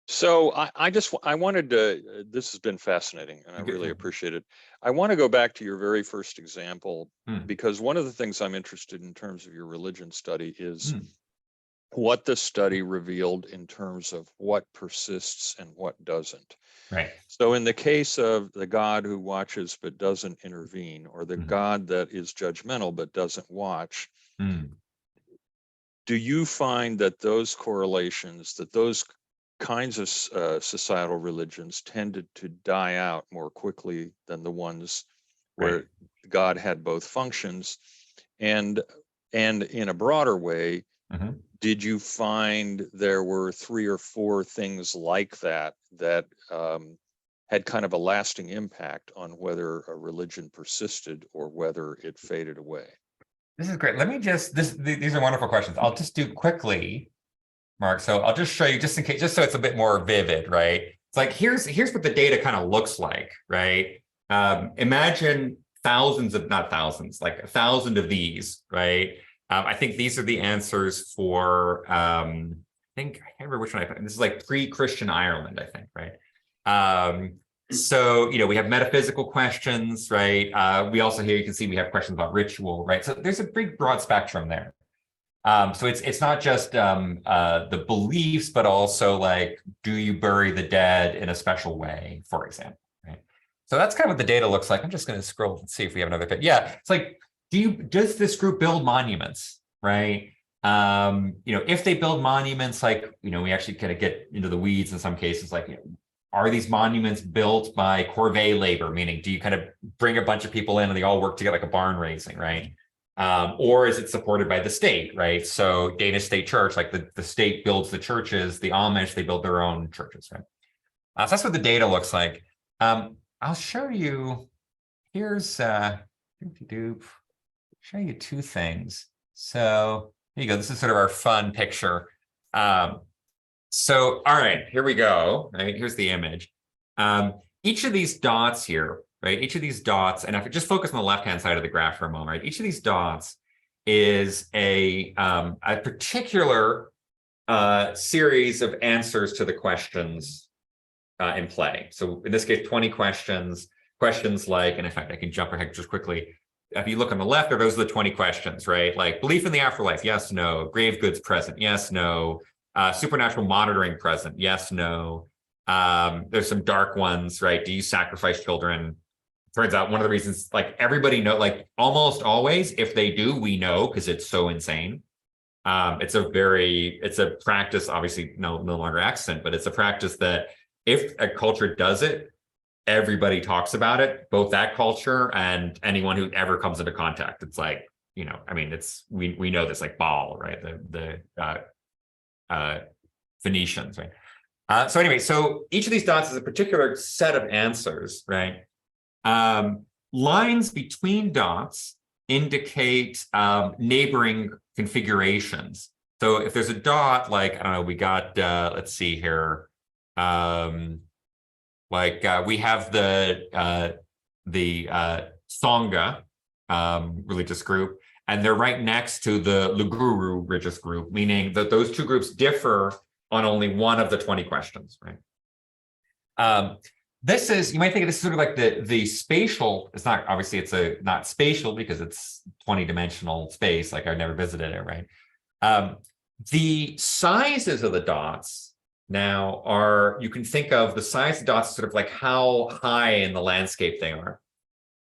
So I wanted to, this has been fascinating and I really appreciate it. I want to go back to your very first example, because one of the things I'm interested in terms of your religion study is what the study revealed in terms of what persists and what doesn't. Right. So in the case of the God who watches but doesn't intervene, or the God that is judgmental but doesn't watch, do you find that those correlations, that those kinds of societal religions tended to die out more quickly than the ones where God had both functions? And in a broader way, did you find there were 3 or 4 things like that had kind of a lasting impact on whether a religion persisted or whether it faded away? This is great. Let me these are wonderful questions. I'll just do quickly, Mark. So I'll just show you just in case, just so it's a bit more vivid, right? It's like, here's what the data kind of looks like, right? Imagine not thousands, like 1,000 of these, right? I think these are the answers for, I can't remember which one I put. This is like pre-Christian Ireland, I think, right? So, we have metaphysical questions, right? We also here, you can see we have questions about ritual, right? So there's a big broad spectrum there. So it's not just the beliefs, but also like, do you bury the dead in a special way, for example, right? So that's kind of what the data looks like. I'm just going to scroll and see if we have another bit. Yeah, it's like, does this group build monuments, right? If they build monuments, like, we actually kind of get into the weeds in some cases, like, are these monuments built by corvée labor? Meaning, do you kind of bring a bunch of people in and they all work together, like a barn raising, right? Or is it supported by the state, right? So Danish State Church, like the state builds the churches, the Amish, they build their own churches, right? So that's what the data looks like. I'll show you, here's, show you 2 things. So here you go. This is sort of our fun picture. So, all right, here we go. Right, here's the image. Each of these dots here, right? Each of these dots, and if I just focus on the left-hand side of the graph for a moment, right? Each of these dots is a particular series of answers to the questions in play. So in this case, 20 questions like, and in fact, I can jump ahead just quickly. If you look on the left, those are the 20 questions, right? Like belief in the afterlife, yes, no. Grave goods present, yes, no. Supernatural monitoring present, yes, no. There's some dark ones, right? Do you sacrifice children? Turns out one of the reasons, like everybody know, like almost always, if they do, we know because it's so insane. It's a practice, obviously no longer extant, but it's a practice that if a culture does it, everybody talks about it, both that culture and anyone who ever comes into contact. It's like, we know this, like Baal, right? The Phoenicians, right? So anyway, so each of these dots is a particular set of answers, right? Lines between dots indicate neighboring configurations. So if there's a dot, like, I don't know, we got, let's see here. We have the Sangha religious group, and they're right next to the Luguru religious group, meaning that those two groups differ on only one of the 20 questions, right? This is, you might think of this sort of like the spatial, it's not, obviously it's not spatial because it's 20-dimensional space, like I've never visited it, right? The sizes of the dots now are, you can think of the size of dots sort of like how high in the landscape they are.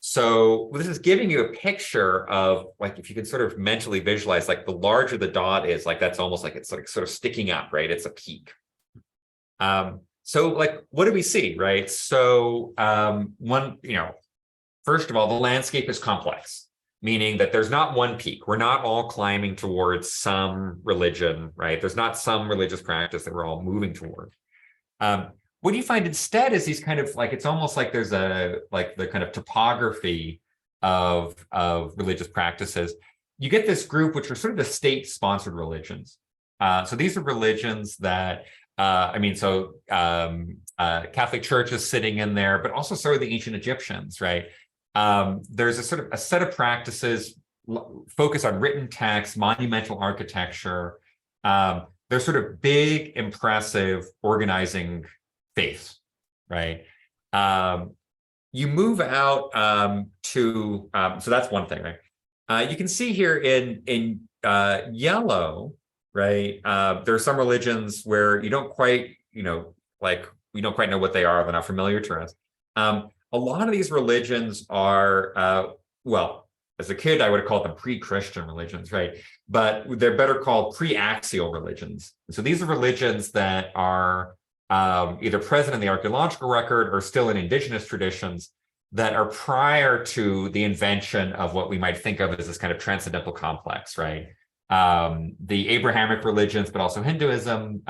So this is giving you a picture of, like, if you can sort of mentally visualize, like the larger the dot is, like that's almost like it's like sort of sticking up, right? It's a peak. So like, what do we see, right? So first of all, the landscape is complex, meaning that there's not one peak. We're not all climbing towards some religion, right? There's not some religious practice that we're all moving toward. What you find instead is these kind of like, it's almost like there's the kind of topography of religious practices. You get this group, which are sort of the state-sponsored religions. So these are religions that, Catholic Church is sitting in there, but also sort of the ancient Egyptians, right? There's a sort of a set of practices focused on written text, monumental architecture. They're sort of big, impressive, organizing faiths, right? You move out so that's one thing, right? You can see here in yellow, right? There are some religions where you don't quite, we don't quite know what they are. They're not familiar to us. A lot of these religions are, as a kid, I would have called them pre-Christian religions, right? But they're better called pre-axial religions. So these are religions that are either present in the archaeological record or still in indigenous traditions that are prior to the invention of what we might think of as this kind of transcendental complex, right? The Abrahamic religions, but also Hinduism,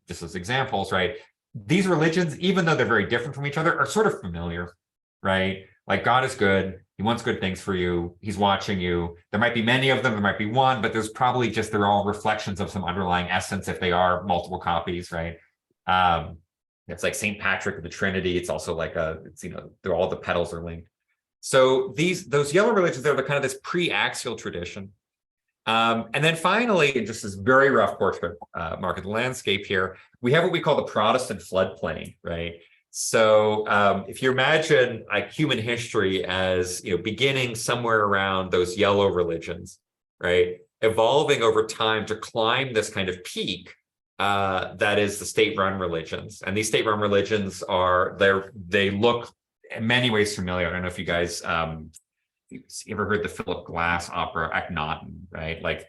just as examples, right? These religions, even though they're very different from each other, are sort of familiar, right? Like God is good. He wants good things for you. He's watching you. There might be many of them. There might be one, but there's probably just, they're all reflections of some underlying essence if they are multiple copies, right? It's like St. Patrick of the Trinity. It's also like they're all the petals are linked. So those yellow religions, they're the kind of this pre-axial tradition. And then finally, in just this very rough portrait mark of the landscape here, we have what we call the Protestant floodplain, right? So if you imagine like human history as beginning somewhere around those yellow religions, right, evolving over time to climb this kind of peak that is the state-run religions, and these state-run religions they look in many ways familiar. I don't know if you guys you ever heard the Philip Glass opera Akhenaten, right? Like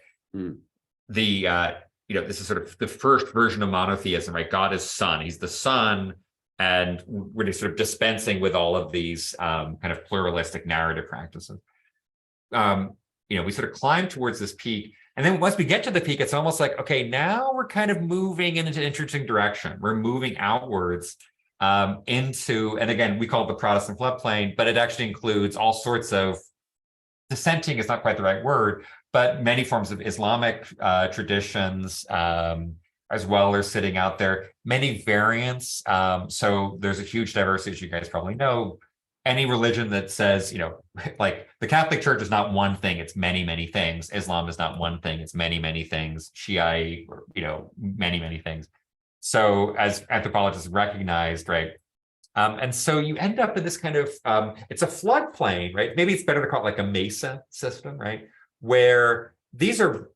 this is sort of the first version of monotheism, right? God is Son, He's the Son, and we're just sort of dispensing with all of these kind of pluralistic narrative practices. We sort of climb towards this peak, and then once we get to the peak, it's almost like, okay, now we're kind of moving in an interesting direction. We're moving outwards into, and again, we call it the Protestant floodplain, but it actually includes all sorts of, dissenting is not quite the right word, but many forms of Islamic traditions as well are sitting out there, many variants. So there's a huge diversity, as you guys probably know. Any religion that says, like the Catholic Church is not one thing, it's many, many things. Islam is not one thing, it's many, many things. Shia, many, many things. So as anthropologists recognized, right? And so you end up in this kind of, it's a floodplain, right? Maybe it's better to call it like a mesa system, right? Where these are,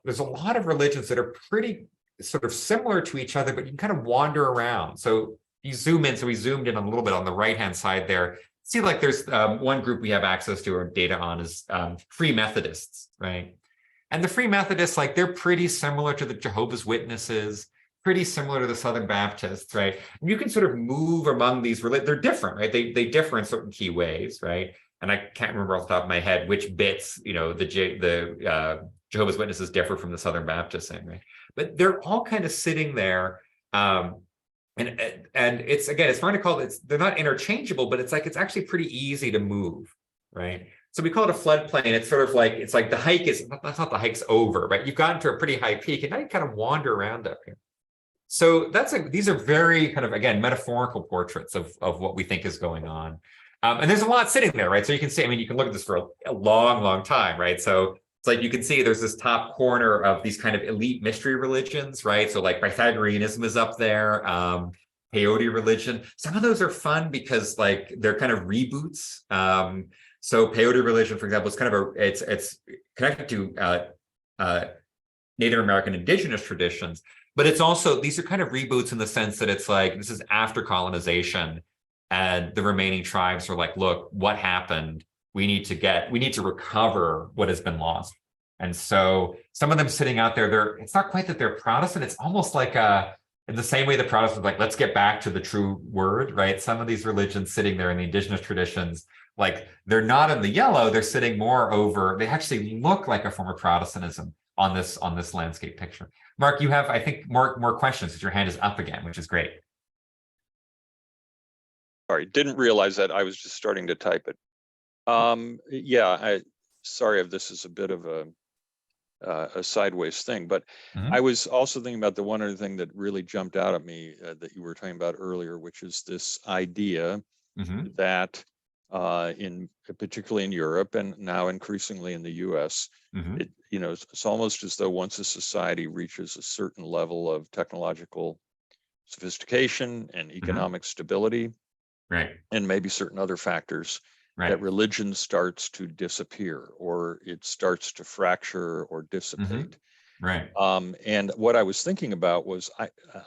there's a lot of religions that are pretty sort of similar to each other, but you can kind of wander around. So you zoom in, so we zoomed in a little bit on the right-hand side there. See, like there's one group we have access to or data on is Free Methodists, right? And the Free Methodists, like they're pretty similar to the Jehovah's Witnesses, pretty similar to the Southern Baptists, right? And you can sort of move among these, they're different, right? They differ in certain key ways, right? And I can't remember off the top of my head which bits, the Jehovah's Witnesses differ from the Southern Baptists, right? But they're all kind of sitting there, and it's, again, it's fine to call it, they're not interchangeable, but it's like, it's actually pretty easy to move, right? So we call it a floodplain. It's sort of like, it's like the hike is, that's not the hike's over, right? You've gotten to a pretty high peak and now you kind of wander around up here. So these are very kind of, again, metaphorical portraits of what we think is going on. And there's a lot sitting there, right? So you can see, I mean, you can look at this for a long, long time, right? So it's like, you can see there's this top corner of these kind of elite mystery religions, right? So like Pythagoreanism is up there, peyote religion. Some of those are fun because like they're kind of reboots. So peyote religion, for example, is kind of it's connected to Native American indigenous traditions, but it's also, these are kind of reboots in the sense that it's like, this is after colonization and the remaining tribes are like, look, what happened? We need to recover what has been lost. And so some of them sitting out there, it's not quite that they're Protestant. It's almost like in the same way the Protestants like, let's get back to the true word, right? Some of these religions sitting there in the indigenous traditions, like they're not in the yellow, they're sitting more over, they actually look like a form of Protestantism on this landscape picture. Mark, you have, I think, more questions because your hand is up again, which is great. Sorry, didn't realize that. I was just starting to type it. Yeah, sorry if this is a bit of a sideways thing, but I was also thinking about the one other thing that really jumped out at me that you were talking about earlier, which is this idea that particularly in Europe and now increasingly in the US, it's almost as though once a society reaches a certain level of technological sophistication and economic stability, right, and maybe certain other factors, that religion starts to disappear or it starts to fracture or dissipate. Right. And what I was thinking about was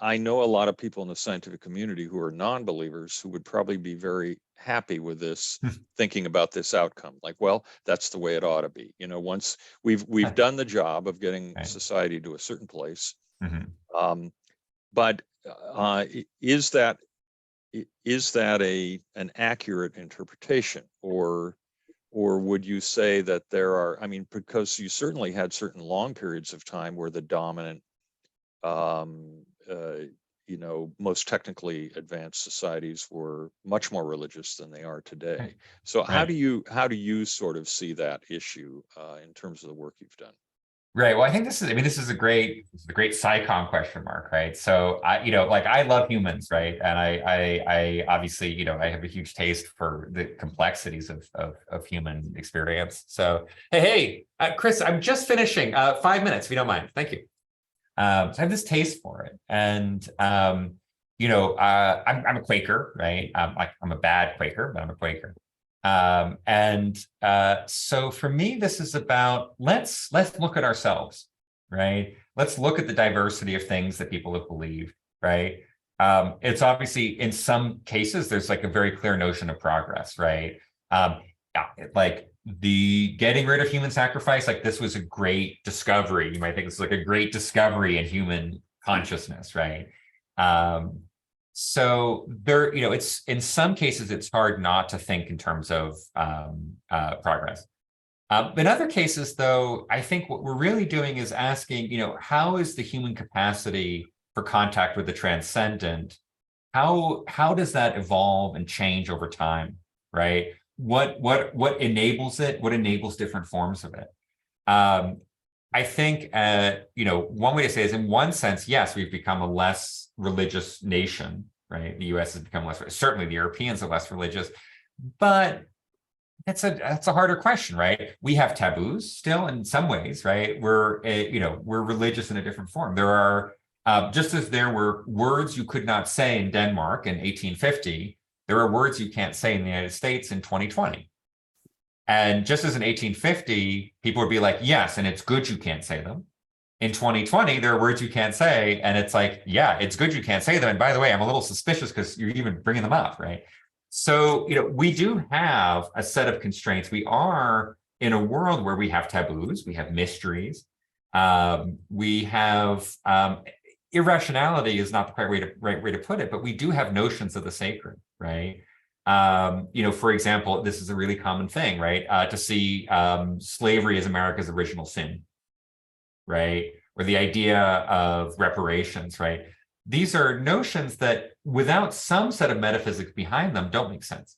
I know a lot of people in the scientific community who are non-believers who would probably be very happy with this, thinking about this outcome. Like, well, that's the way it ought to be. You know, once we've done the job of getting society to a certain place. But is that an accurate interpretation, or would you say that there are, I mean, because you certainly had certain long periods of time where the dominant, most technically advanced societies were much more religious than they are today. So how do you sort of see that issue in terms of the work you've done? Right. Well, I think this is a great AppSciComm question, Mark. Right. So I love humans, right? And I obviously, I have a huge taste for the complexities of human experience. So hey, Chris, I'm just finishing 5 minutes, if you don't mind. Thank you. So I have this taste for it, and I'm a Quaker, right? I'm a bad Quaker, but I'm a Quaker. So for me, this is about, let's look at ourselves, right? Let's look at the diversity of things that people have believed, right? It's obviously, in some cases, there's like a very clear notion of progress, right? Like the getting rid of human sacrifice, like this was a great discovery. You might think it's like a great discovery in human consciousness, right? So there, it's in some cases, it's hard not to think in terms of progress. In other cases, though, I think what we're really doing is asking, how is the human capacity for contact with the transcendent? How does that evolve and change over time, right? What enables it? What enables different forms of it? I think, one way to say is, in one sense, yes, we've become a less religious nation, right? The U.S. has become less, certainly the Europeans are less religious, but that's a harder question, right? We have taboos still in some ways, right? We're religious in a different form. There are, just as there were words you could not say in Denmark in 1850, there are words you can't say in the United States in 2020. And just as in 1850, people would be like, yes, and it's good you can't say them. In 2020, there are words you can't say, and it's like, yeah, it's good you can't say them. And by the way, I'm a little suspicious because you're even bringing them up, right? So, we do have a set of constraints. We are in a world where we have taboos, we have mysteries, we have irrationality is not the right way to put it, but we do have notions of the sacred, right? For example, this is a really common thing, right? To see slavery as America's original sin, right? Or the idea of reparations, right? These are notions that without some set of metaphysics behind them don't make sense.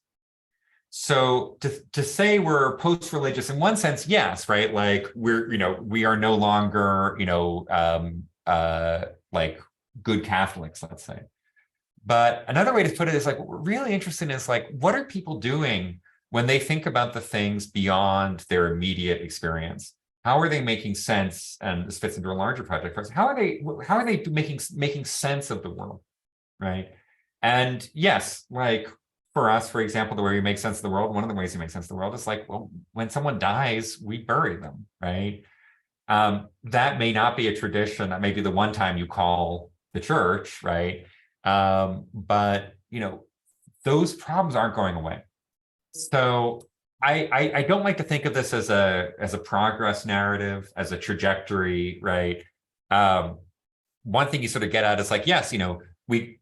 So to say we're post-religious in one sense, yes, right? Like we are no longer, like good Catholics, let's say. But another way to put it is like, what we're really interested in is like, what are people doing when they think about the things beyond their immediate experience? How are they making sense? And this fits into a larger project for us. How are they making sense of the world, right? And yes, like for us, for example, the way we make sense of the world, one of the ways we make sense of the world is like, well, when someone dies, we bury them, right? That may not be a tradition. That may be the one time you call the church, right? But those problems aren't going away. So I don't like to think of this as a progress narrative, as a trajectory, right? One thing you sort of get at is like, yes, we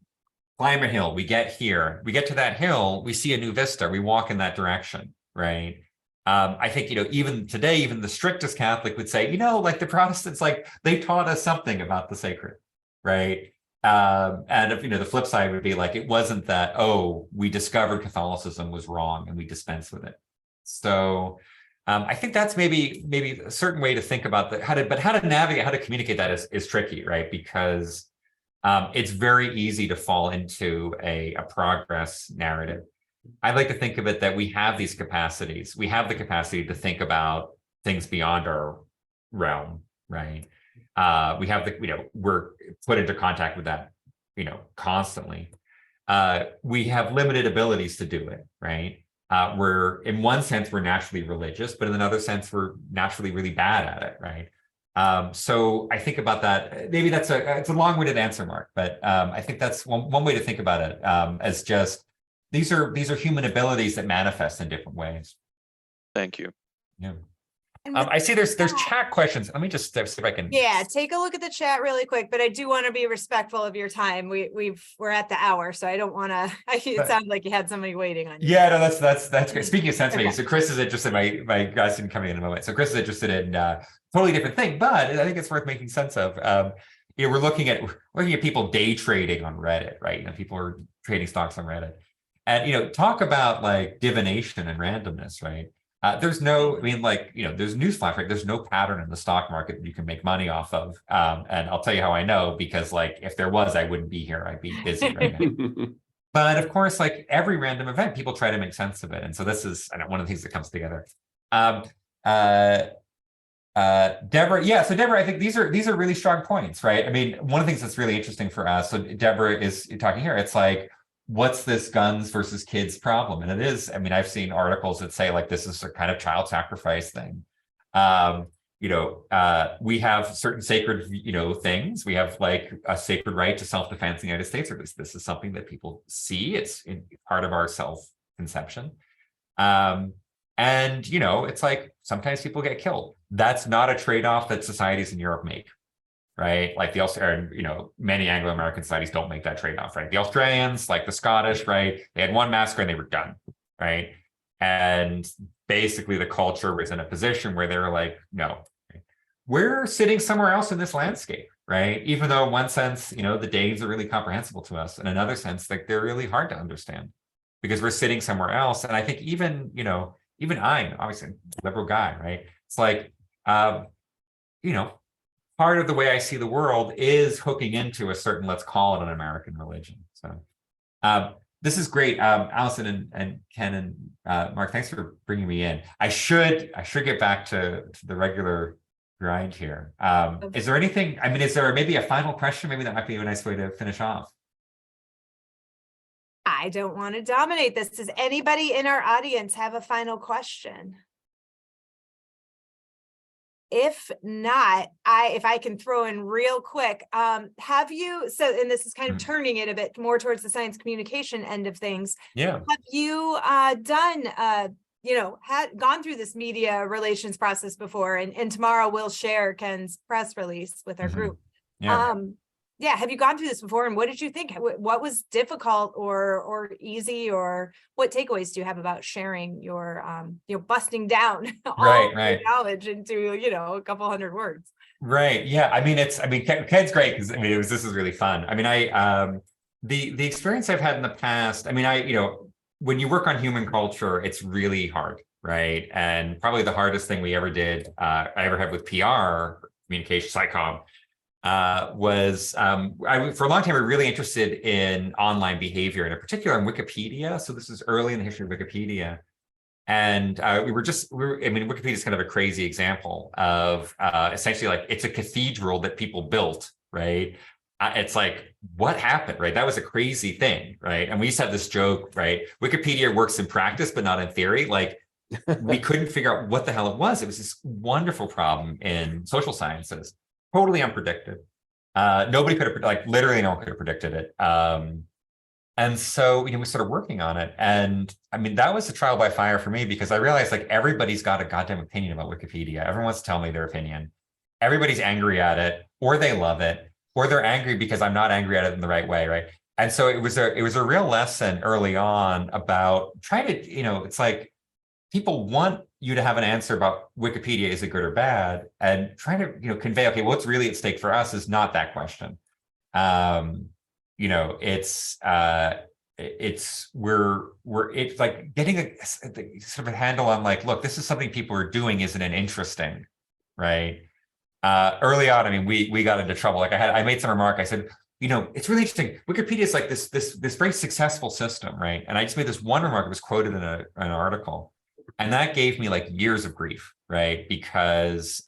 climb a hill, we get here, we get to that hill, we see a new vista, we walk in that direction, right? I think, even today, even the strictest Catholic would say, like the Protestants, like they taught us something about the sacred, right? And if, the flip side would be like, it wasn't that, oh, we discovered Catholicism was wrong and we dispense with it. So I think that's maybe a certain way to think about that, how to navigate, how to communicate that is tricky, right? Because it's very easy to fall into a progress narrative. I like to think of it that we have these capacities. We have the capacity to think about things beyond our realm, right? We have we're put into contact with that, constantly. We have limited abilities to do it, right? In one sense, we're naturally religious, but in another sense, we're naturally really bad at it, right? So I think about that. Maybe it's a long-winded answer, Mark, but I think that's one way to think about it, as just these are human abilities that manifest in different ways. Thank you. Yeah. I see there's chat questions. Let me just see if I can. Yeah, take a look at the chat really quick, but I do want to be respectful of your time. We're at the hour, so I don't want to. It sounds like you had somebody waiting on you. Yeah, no, that's great. Speaking of sense making, so Chris is interested. My guys didn't come in a moment. So Chris is interested in totally different thing, but I think it's worth making sense of. We're looking at people day trading on Reddit, right? People are trading stocks on Reddit, and talk about like divination and randomness, right? There's no, there's newsflash, right? There's no pattern in the stock market that you can make money off of. And I'll tell you how I know, because like, if there was, I wouldn't be here. I'd be busy right now. But of course, like every random event, people try to make sense of it. And so this is one of the things that comes together. Deborah, yeah. So Deborah, I think these are really strong points, right? I mean, one of the things that's really interesting for us, so Deborah is talking here, it's like, what's this guns versus kids problem? And it is, I've seen articles that say like, this is a kind of child sacrifice thing. We have certain sacred, things. We have like a sacred right to self-defense in the United States, or this is something that people see. It's part of our self-conception. And, it's like, sometimes people get killed. That's not a trade-off that societies in Europe make. Right, like many Anglo-American societies don't make that trade-off, right? The Australians, like the Scottish, right? They had one massacre and they were done, right? And basically, the culture was in a position where they were like, no, we're sitting somewhere else in this landscape, right? Even though in one sense, the Danes are really comprehensible to us, in another sense, like they're really hard to understand because we're sitting somewhere else. And I think even I'm obviously a liberal guy, right? It's like, part of the way I see the world is hooking into a certain, let's call it an American religion. So this is great. Allison and Ken and Mark, thanks for bringing me in. I should get back to the regular grind here. Is there anything, is there maybe a final question? Maybe that might be a nice way to finish off. I don't want to dominate this. Does anybody in our audience have a final question? If not, if I can throw in real quick, have you, and this is kind of turning it a bit more towards the science communication end of things. Yeah. Have you gone through this media relations process before? And tomorrow we'll share Ken's press release with our group. Yeah. Have you gone through this before? And what did you think? What was difficult or easy, or what takeaways do you have about sharing your, busting down all your knowledge into, a couple hundred words? Right. Yeah. Ken's great because this is really fun. The experience I've had in the past, when you work on human culture, it's really hard, right? And probably the hardest thing we ever did, I ever had with PR, communication, SciComm, was for a long time, we were really interested in online behavior, and in particular in Wikipedia. So this is early in the history of Wikipedia. And I mean, Wikipedia is kind of a crazy example of essentially like it's a cathedral that people built, right? It's like, what happened, right? That was a crazy thing, right? And we used to have this joke, right? Wikipedia works in practice, but not in theory. Like we couldn't figure out what the hell it was. It was this wonderful problem in social sciences, totally unpredicted. Nobody could have, like literally no one could have predicted it. And so, we started working on it. And I mean, that was a trial by fire for me because I realized like everybody's got a goddamn opinion about Wikipedia. Everyone wants to tell me their opinion. Everybody's angry at it, or they love it, or they're angry because I'm not angry at it in the right way, right? And so it was a real lesson early on about trying to, it's like people want you to have an answer about Wikipedia, is it good or bad? And trying to, convey, okay, what's really at stake for us is not that question. It's like getting a sort of a handle on like, look, this is something people are doing, isn't it interesting, right? Early on, I mean, we got into trouble. Like I made some remark. I said, it's really interesting. Wikipedia is like this very successful system, right? And I just made this one remark. It was quoted in an article, and that gave me like years of grief, right? Because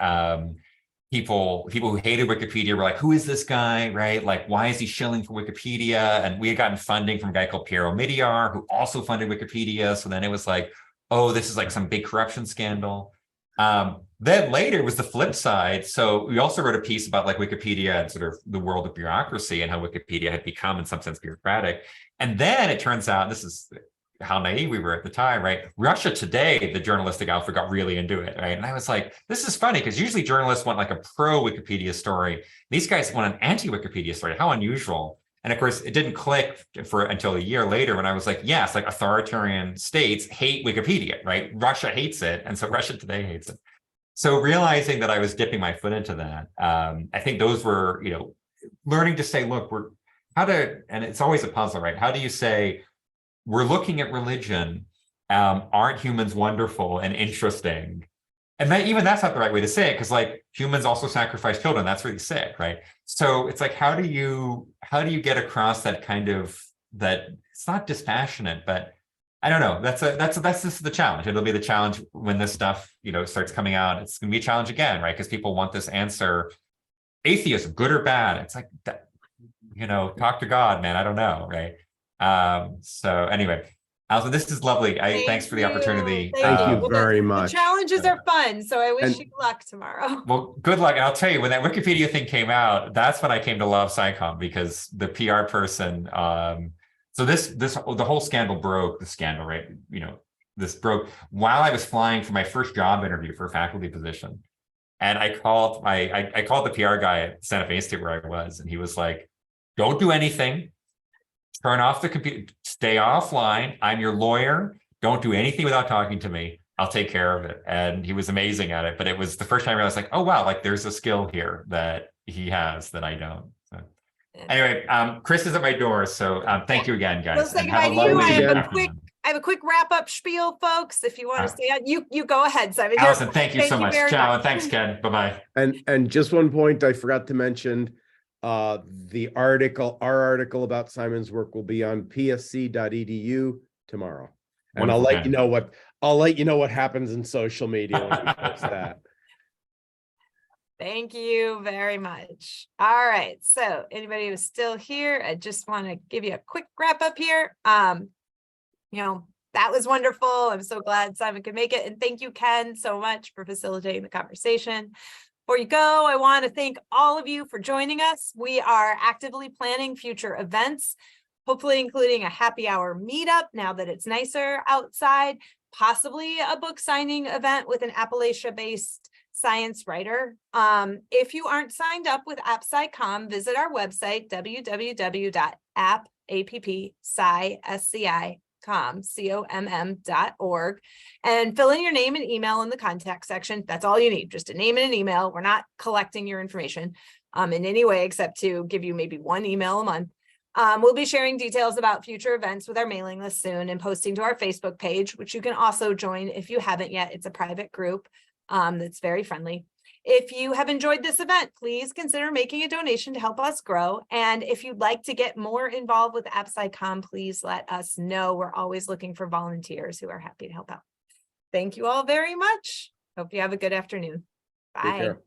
people who hated Wikipedia were like, who is this guy, right? Like, why is he shilling for Wikipedia? And we had gotten funding from a guy called Piero Midiar, who also funded Wikipedia. So then it was like, oh, this is like some big corruption scandal. Then later was the flip side. So we also wrote a piece about like Wikipedia and sort of the world of bureaucracy and how Wikipedia had become in some sense bureaucratic. And then it turns out, this is how naive we were at the time, right? Russia Today, the journalistic outfit, got really into it, right? And I was like, this is funny because usually journalists want like a pro-Wikipedia story. These guys want an anti-Wikipedia story. How unusual. And of course, it didn't click until a year later when I was like, yes, like authoritarian states hate Wikipedia, right? Russia hates it. And so Russia Today hates it. So realizing that I was dipping my foot into that, I think those were, learning to say, look, and it's always a puzzle, right? How do you say, we're looking at religion, aren't humans wonderful and interesting? And that's not the right way to say it, because like humans also sacrifice children. That's really sick, right? So it's like, how do you get across that kind of, that it's not dispassionate, but I don't know. That's just the challenge. It'll be the challenge when this stuff, starts coming out. It's going to be a challenge again, right? Because people want this answer. Atheism, good or bad? It's like, talk to God, man. I don't know, right? So anyway, Alison, this is lovely. Thanks for the opportunity. Thank you very much. The challenges are fun, so I wish you luck tomorrow. Well, good luck. And I'll tell you, when that Wikipedia thing came out, that's when I came to love SciComm, because the PR person, so the whole scandal broke, right? This broke while I was flying for my first job interview for a faculty position. And I called the PR guy at Santa Fe Institute where I was, and he was like, don't do anything. Turn off the computer, stay offline. I'm your lawyer. Don't do anything without talking to me. I'll take care of it. And he was amazing at it. But it was the first time I realized, like, oh, wow, like there's a skill here that he has that I don't. So anyway, Chris is at my door. So thank you again, guys. We'll say goodbye to you. I have a quick wrap up spiel, folks. If you want to stay on, you go ahead, Simon. Alison, thank you so much. Ciao, and thanks, Ken. Bye-bye. And just one point I forgot to mention. Our article about Simon's work will be on psc.edu tomorrow. And I'll let you know what happens in social media when we post that. Thank you very much. All right. So anybody who's still here, I just want to give you a quick wrap up here. That was wonderful. I'm so glad Simon could make it. And thank you, Ken, so much for facilitating the conversation. Before you go, I want to thank all of you for joining us. We are actively planning future events, hopefully including a happy hour meetup now that it's nicer outside, possibly a book signing event with an Appalachia-based science writer. If you aren't signed up with AppSciComm, visit our website, www.appscicomm.org, and fill in your name and email in the contact section. That's all you need, just a name and an email. We're not collecting your information in any way except to give you maybe one email a month. We'll be sharing details about future events with our mailing list soon and posting to our Facebook page, which you can also join if you haven't yet. It's a private group that's very friendly. If you have enjoyed this event, please consider making a donation to help us grow. And if you'd like to get more involved with AppSciComm, please let us know. We're always looking for volunteers who are happy to help out. Thank you all very much. Hope you have a good afternoon. Take Bye. care.